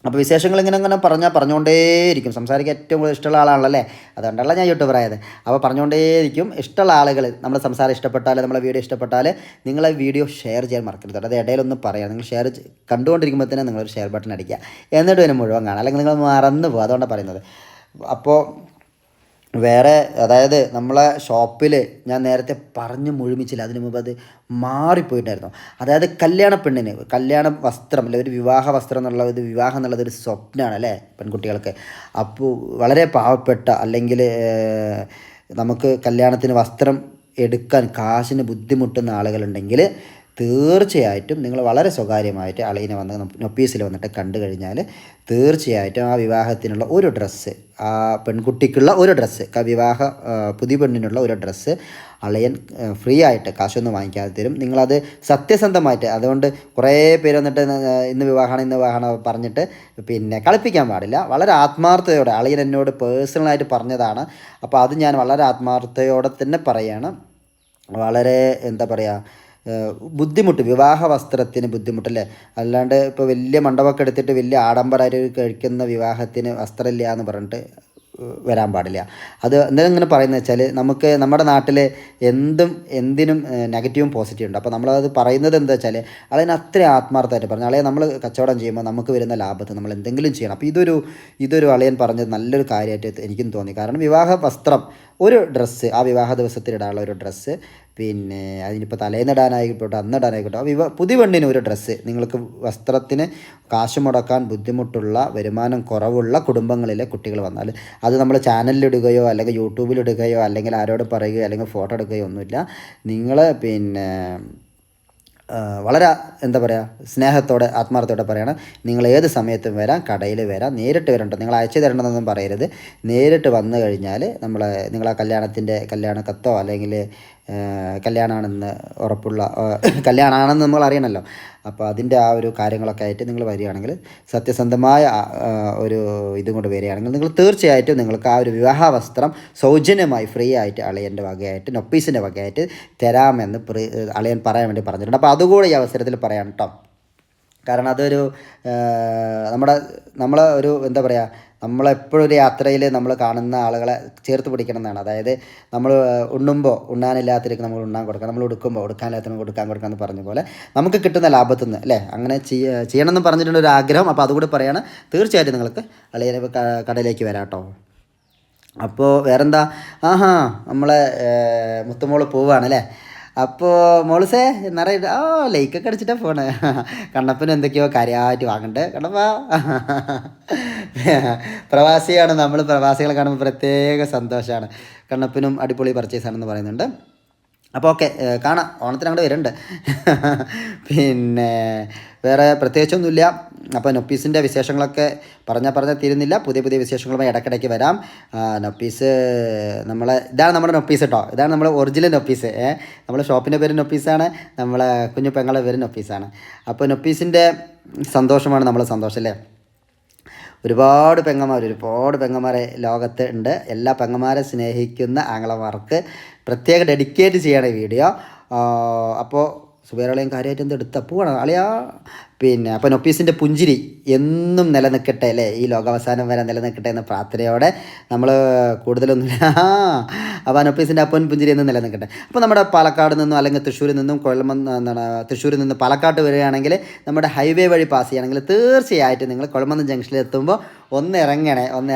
Speaker 2: അപ്പോൾ വിശേഷങ്ങൾ ഇങ്ങനെ പറഞ്ഞുകൊണ്ടേയിരിക്കും. സംസാരിക്കാൻ ഏറ്റവും കൂടുതൽ ഇഷ്ടമുള്ള ആളാണല്ലോ അല്ലേ, അതുകൊണ്ടല്ല ഞാൻ യൂട്യൂബർ ആയത്. അപ്പോൾ പറഞ്ഞുകൊണ്ടേയിരിക്കും. ഇഷ്ടമുള്ള ആളുകൾ നമ്മുടെ സംസാരം ഇഷ്ടപ്പെട്ടാൽ, നമ്മളെ വീഡിയോ ഇഷ്ടപ്പെട്ടാൽ നിങ്ങളെ വീഡിയോ ഷെയർ ചെയ്യാൻ മറക്കരുത്. അത് ഇടയിലൊന്നും പറയാം. നിങ്ങൾ ഷെയർ കണ്ടുകൊണ്ടിരിക്കുമ്പോൾ തന്നെ നിങ്ങളൊരു ഷെയർ ബട്ടൺ അടിക്കുക, എന്നിട്ട് പിന്നെ മുഴുവൻ കാണാം, അല്ലെങ്കിൽ നിങ്ങൾ മറന്നു പോകും. അതുകൊണ്ടാണ് പറയുന്നത്. അപ്പോൾ വേറെ അതായത് നമ്മളെ ഷോപ്പിൽ ഞാൻ നേരത്തെ പറഞ്ഞ് മുഴുമിച്ചില്ല, അതിനു മുമ്പ് അത് മാറിപ്പോയിട്ടായിരുന്നു. അതായത് കല്യാണ പെണ്ണിന് കല്യാണ വസ്ത്രം അല്ലെ, ഒരു വിവാഹ വസ്ത്രം എന്നുള്ള ഒരു വിവാഹം എന്നുള്ളത് ഒരു സ്വപ്നമാണ് അല്ലേ പെൺകുട്ടികൾക്ക്. അപ്പോൾ വളരെ പാവപ്പെട്ട അല്ലെങ്കിൽ നമുക്ക് കല്യാണത്തിന് വസ്ത്രം എടുക്കാൻ കാശിന് ബുദ്ധിമുട്ടുന്ന ആളുകളുണ്ടെങ്കിൽ തീർച്ചയായിട്ടും നിങ്ങൾ വളരെ സ്വകാര്യമായിട്ട് അളിയനെ വന്ന് നൊപ്പീസിൽ വന്നിട്ട് കണ്ടു കഴിഞ്ഞാൽ തീർച്ചയായിട്ടും ആ വിവാഹത്തിനുള്ള ഒരു ഡ്രസ്സ്, ആ പെൺകുട്ടിക്കുള്ള ഒരു ഡ്രസ്സ്, പുതിയ പെണ്ണിനുള്ള ഒരു ഡ്രസ്സ് അളിയൻ ഫ്രീ ആയിട്ട് കാശൊന്നും വാങ്ങിക്കാതെ തരും. നിങ്ങളത് സത്യസന്ധമായിട്ട്, അതുകൊണ്ട് കുറേ പേര് വന്നിട്ട് ഇന്ന് വിവാഹമാണ് പറഞ്ഞിട്ട് പിന്നെ കളിപ്പിക്കാൻ പാടില്ല. വളരെ ആത്മാർത്ഥതയോടെ അളിയൻ എന്നോട് പേഴ്സണലായിട്ട് പറഞ്ഞതാണ്. അപ്പോൾ അത് ഞാൻ വളരെ ആത്മാർത്ഥതയോടെ തന്നെ പറയുകയാണ്. വളരെ എന്താ പറയുക, വിവാഹ വസ്ത്രത്തിന് ബുദ്ധിമുട്ടല്ലേ. അല്ലാണ്ട് ഇപ്പോൾ വലിയ മണ്ഡപമൊക്കെ എടുത്തിട്ട് വലിയ ആഡംബരമായിട്ട് കഴിക്കുന്ന വിവാഹത്തിന് വസ്ത്രമില്ല എന്ന് പറഞ്ഞിട്ട് വരാൻ പാടില്ല. അത് എന്തെങ്കിലും പറയുന്നത് വെച്ചാൽ നമുക്ക് നമ്മുടെ നാട്ടിൽ എന്തിനും നെഗറ്റീവും പോസിറ്റീവും ഉണ്ട്. അപ്പോൾ നമ്മളത് പറയുന്നത് എന്താ വെച്ചാൽ അതിന് അത്രയും ആത്മാർത്ഥമായിട്ട് പറഞ്ഞു, അളിയൻ നമ്മൾ കച്ചവടം ചെയ്യുമ്പോൾ നമുക്ക് വരുന്ന ലാഭത്തിൽ നമ്മൾ എന്തെങ്കിലും ചെയ്യണം. അപ്പോൾ ഇതൊരു അളിയൻ പറഞ്ഞത് നല്ലൊരു കാര്യമായിട്ട് എനിക്കും തോന്നി. കാരണം വിവാഹ വസ്ത്രം, ഒരു ഡ്രസ്സ്, ആ വിവാഹ ദിവസത്തിൽ ഇടാനുള്ള ഒരു ഡ്രസ്സ്, പിന്നെ അതിനിപ്പോൾ തലേന്നിടാനായിക്കോട്ടെ അന്നിടാനായിക്കോട്ടെ, പുതിയ പെണ്ണിന് ഒരു ഡ്രസ്സ്. നിങ്ങൾക്ക് വസ്ത്രത്തിന് കാശ് മുടക്കാൻ ബുദ്ധിമുട്ടുള്ള, വരുമാനം കുറവുള്ള കുടുംബങ്ങളിലെ കുട്ടികൾ വന്നാൽ അത് നമ്മൾ ചാനലിലിടുകയോ അല്ലെങ്കിൽ യൂട്യൂബിലിടുകയോ അല്ലെങ്കിൽ ആരോട് പറയുകയോ അല്ലെങ്കിൽ ഫോട്ടോ എടുക്കുകയോ ഒന്നുമില്ല. നിങ്ങൾ പിന്നെ വളരെ എന്താ പറയുക, സ്നേഹത്തോടെ ആത്മാർത്ഥത്തോടെ പറയണം. നിങ്ങൾ ഏത് സമയത്തും വരാം, കടയിൽ വരാം, നേരിട്ട് വരണ്ട. നിങ്ങൾ അയച്ചു തരണമെന്നൊന്നും പറയരുത്. നേരിട്ട് വന്നു കഴിഞ്ഞാൽ നിങ്ങളെ കല്യാണ കത്തോ അല്ലെങ്കിൽ കല്യാണമാണെന്ന് ഉറപ്പുള്ള കല്യാണമാണെന്ന് നമ്മൾ അറിയണമല്ലോ. അപ്പോൾ അതിൻ്റെ ആ ഒരു കാര്യങ്ങളൊക്കെ ആയിട്ട് നിങ്ങൾ വരികയാണെങ്കിൽ, സത്യസന്ധമായ ഒരു ഇതും കൊണ്ട് വരികയാണെങ്കിൽ നിങ്ങൾ തീർച്ചയായിട്ടും നിങ്ങൾക്ക് ആ ഒരു വിവാഹ വസ്ത്രം സൗജന്യമായി ഫ്രീ ആയിട്ട് അളിയൻ്റെ വകയായിട്ട്, നൊപ്പീസിൻ്റെ വകയായിട്ട് തരാമെന്ന് അളിയൻ പറയാൻ വേണ്ടി പറഞ്ഞിട്ടുണ്ട്. അപ്പോൾ അതുകൂടെ ഈ അവസരത്തിൽ പറയാം കേട്ടോ. കാരണം അതൊരു നമ്മളെ ഒരു എന്താ പറയുക, നമ്മളെപ്പോഴും ഒരു യാത്രയിൽ നമ്മൾ കാണുന്ന ആളുകളെ ചേർത്ത് പിടിക്കണം എന്നാണ്. അതായത് നമ്മൾ ഉണ്ണുമ്പോൾ ഉണ്ണാനില്ലാത്തവർക്ക് നമ്മൾ ഉണ്ണാൻ കൊടുക്കണം, നമ്മൾ ഉടുക്കുമ്പോൾ ഉടുക്കാനില്ലാത്തവർക്ക് ഉടുക്കാൻ കൊടുക്കുക എന്ന് പറഞ്ഞ പോലെ നമുക്ക് കിട്ടുന്ന ലാഭത്തിൽ നിന്ന് അല്ലേ അങ്ങനെ ചെയ്യണമെന്ന് പറഞ്ഞിട്ടുണ്ട് ഒരു ആഗ്രഹം. അപ്പോൾ അതുകൂടി പറയാണ്. തീർച്ചയായിട്ടും നിങ്ങൾക്ക് അളിയനെ കടയിലേക്ക് വരാം കേട്ടോ. അപ്പോൾ വേറെന്താ, നമ്മളെ മുത്തുമോള് പോവുകയാണല്ലേ. അപ്പോൾ മോളിസേ നിറയെ ലൈക്കൊക്കെ അടിച്ചിട്ടാണ് പോണേ. കണ്ണപ്പന് എന്തൊക്കെയോ കാര്യമായിട്ട് വാങ്ങണ്ടേ കണ്ണപ്പ. പ്രവാസിയാണ് നമ്മൾ, പ്രവാസികളെ കാണുമ്പോൾ പ്രത്യേക സന്തോഷമാണ്. കണ്ണപ്പനും അടിപൊളി പർച്ചേസാണെന്ന് പറയുന്നുണ്ട്. അപ്പോൾ ഓക്കെ, കാണാം, ഓണത്തിന് അങ്ങോട്ട് വരുന്നുണ്ട്. പിന്നെ വേറെ പ്രത്യേകിച്ചൊന്നുമില്ല. അപ്പോൾ നൊപ്പീസിൻ്റെ വിശേഷങ്ങളൊക്കെ പറഞ്ഞാൽ തീരുന്നില്ല. പുതിയ വിശേഷങ്ങളുമായി ഇടയ്ക്കിടയ്ക്ക് വരാം. നൊപ്പീസ് ഇതാണ് നമ്മുടെ നൊപ്പീസ് കേട്ടോ. ഇതാണ് നമ്മുടെ ഒറിജിനൽ നൊപ്പീസ്. നമ്മുടെ ഷോപ്പിൻ്റെ പേര് നൊപ്പീസാണ്, നമ്മളെ കുഞ്ഞു പെങ്ങളുടെ പേര് നൊപ്പീസാണ്. അപ്പോൾ നൊപ്പീസിൻ്റെ സന്തോഷമാണ് നമ്മളെ സന്തോഷം അല്ലേ. ഒരുപാട് പെങ്ങന്മാരെ ലോകത്ത് ഉണ്ട്. എല്ലാ പെങ്ങന്മാരെ സ്നേഹിക്കുന്ന ആങ്ങളമാർക്ക് പ്രത്യേകം ഡെഡിക്കേറ്റ് ചെയ്യണ വീഡിയോ. അപ്പോൾ സുബേറളയും കാര്യമായിട്ട് എന്ത് എടുത്ത പോവാണ് അളിയാ. പിന്നെ അപ്പോൾ നൊപ്പീസിൻ്റെ പുഞ്ചിരി എന്നും നിലനിൽക്കട്ടെ അല്ലേ, ഈ ലോകാവസാനം വരെ നിലനിൽക്കട്ടെ എന്ന പ്രാർത്ഥനയോടെ നമ്മൾ കൂടുതലൊന്നുമില്ല. അപ്പോൾ നൊപ്പീസിൻ്റെ അപ്പൻ പുഞ്ചിരി എന്നും നിലനിൽക്കട്ടെ. അപ്പോൾ നമ്മുടെ പാലക്കാട് നിന്നും അല്ലെങ്കിൽ തൃശ്ശൂരിൽ നിന്നും തൃശ്ശൂരിൽ നിന്ന് പാലക്കാട്ട് വരികയാണെങ്കിൽ നമ്മുടെ ഹൈവേ വഴി പാസ് ചെയ്യുകയാണെങ്കിൽ തീർച്ചയായിട്ടും നിങ്ങൾ കൊഴമന്നം ജംഗ്ഷനിൽ എത്തുമ്പോൾ ഒന്ന്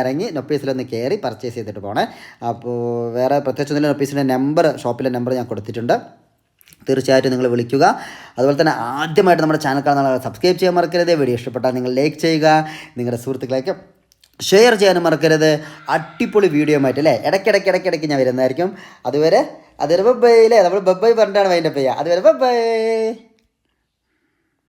Speaker 2: ഇറങ്ങി നൊപ്പീസിലൊന്ന് കയറി പർച്ചേസ് ചെയ്തിട്ട് പോകണേ. അപ്പോൾ വേറെ പ്രത്യേകിച്ചൊന്നുമില്ല. നൊപ്പീസിൻ്റെ ഷോപ്പിലെ നമ്പർ ഞാൻ കൊടുത്തിട്ടുണ്ട്. തീർച്ചയായിട്ടും നിങ്ങൾ വിളിക്കുക. അതുപോലെ തന്നെ ആദ്യമായിട്ട് നമ്മുടെ ചാനൽ കാണുന്ന സബ്സ്ക്രൈബ് ചെയ്യാൻ മറക്കരുത്. വീഡിയോ ഇഷ്ടപ്പെട്ടാൽ നിങ്ങൾ ലൈക്ക് ചെയ്യുക, നിങ്ങളുടെ സുഹൃത്തുക്കളേക്ക് ഷെയർ ചെയ്യാനും മറക്കരുത്. അടിപൊളി വീഡിയോ ആയിട്ട് അല്ലേ ഇടയ്ക്കിടയ്ക്ക് ഞാൻ വരുന്നതായിരിക്കും. അതുവരെ ബൈ അല്ലേ, നമ്മൾ ബൈ പറഞ്ഞിട്ടാണ് വൈൻഡപ്പ് ചെയ്യുക. അതുവരെ ബൈ.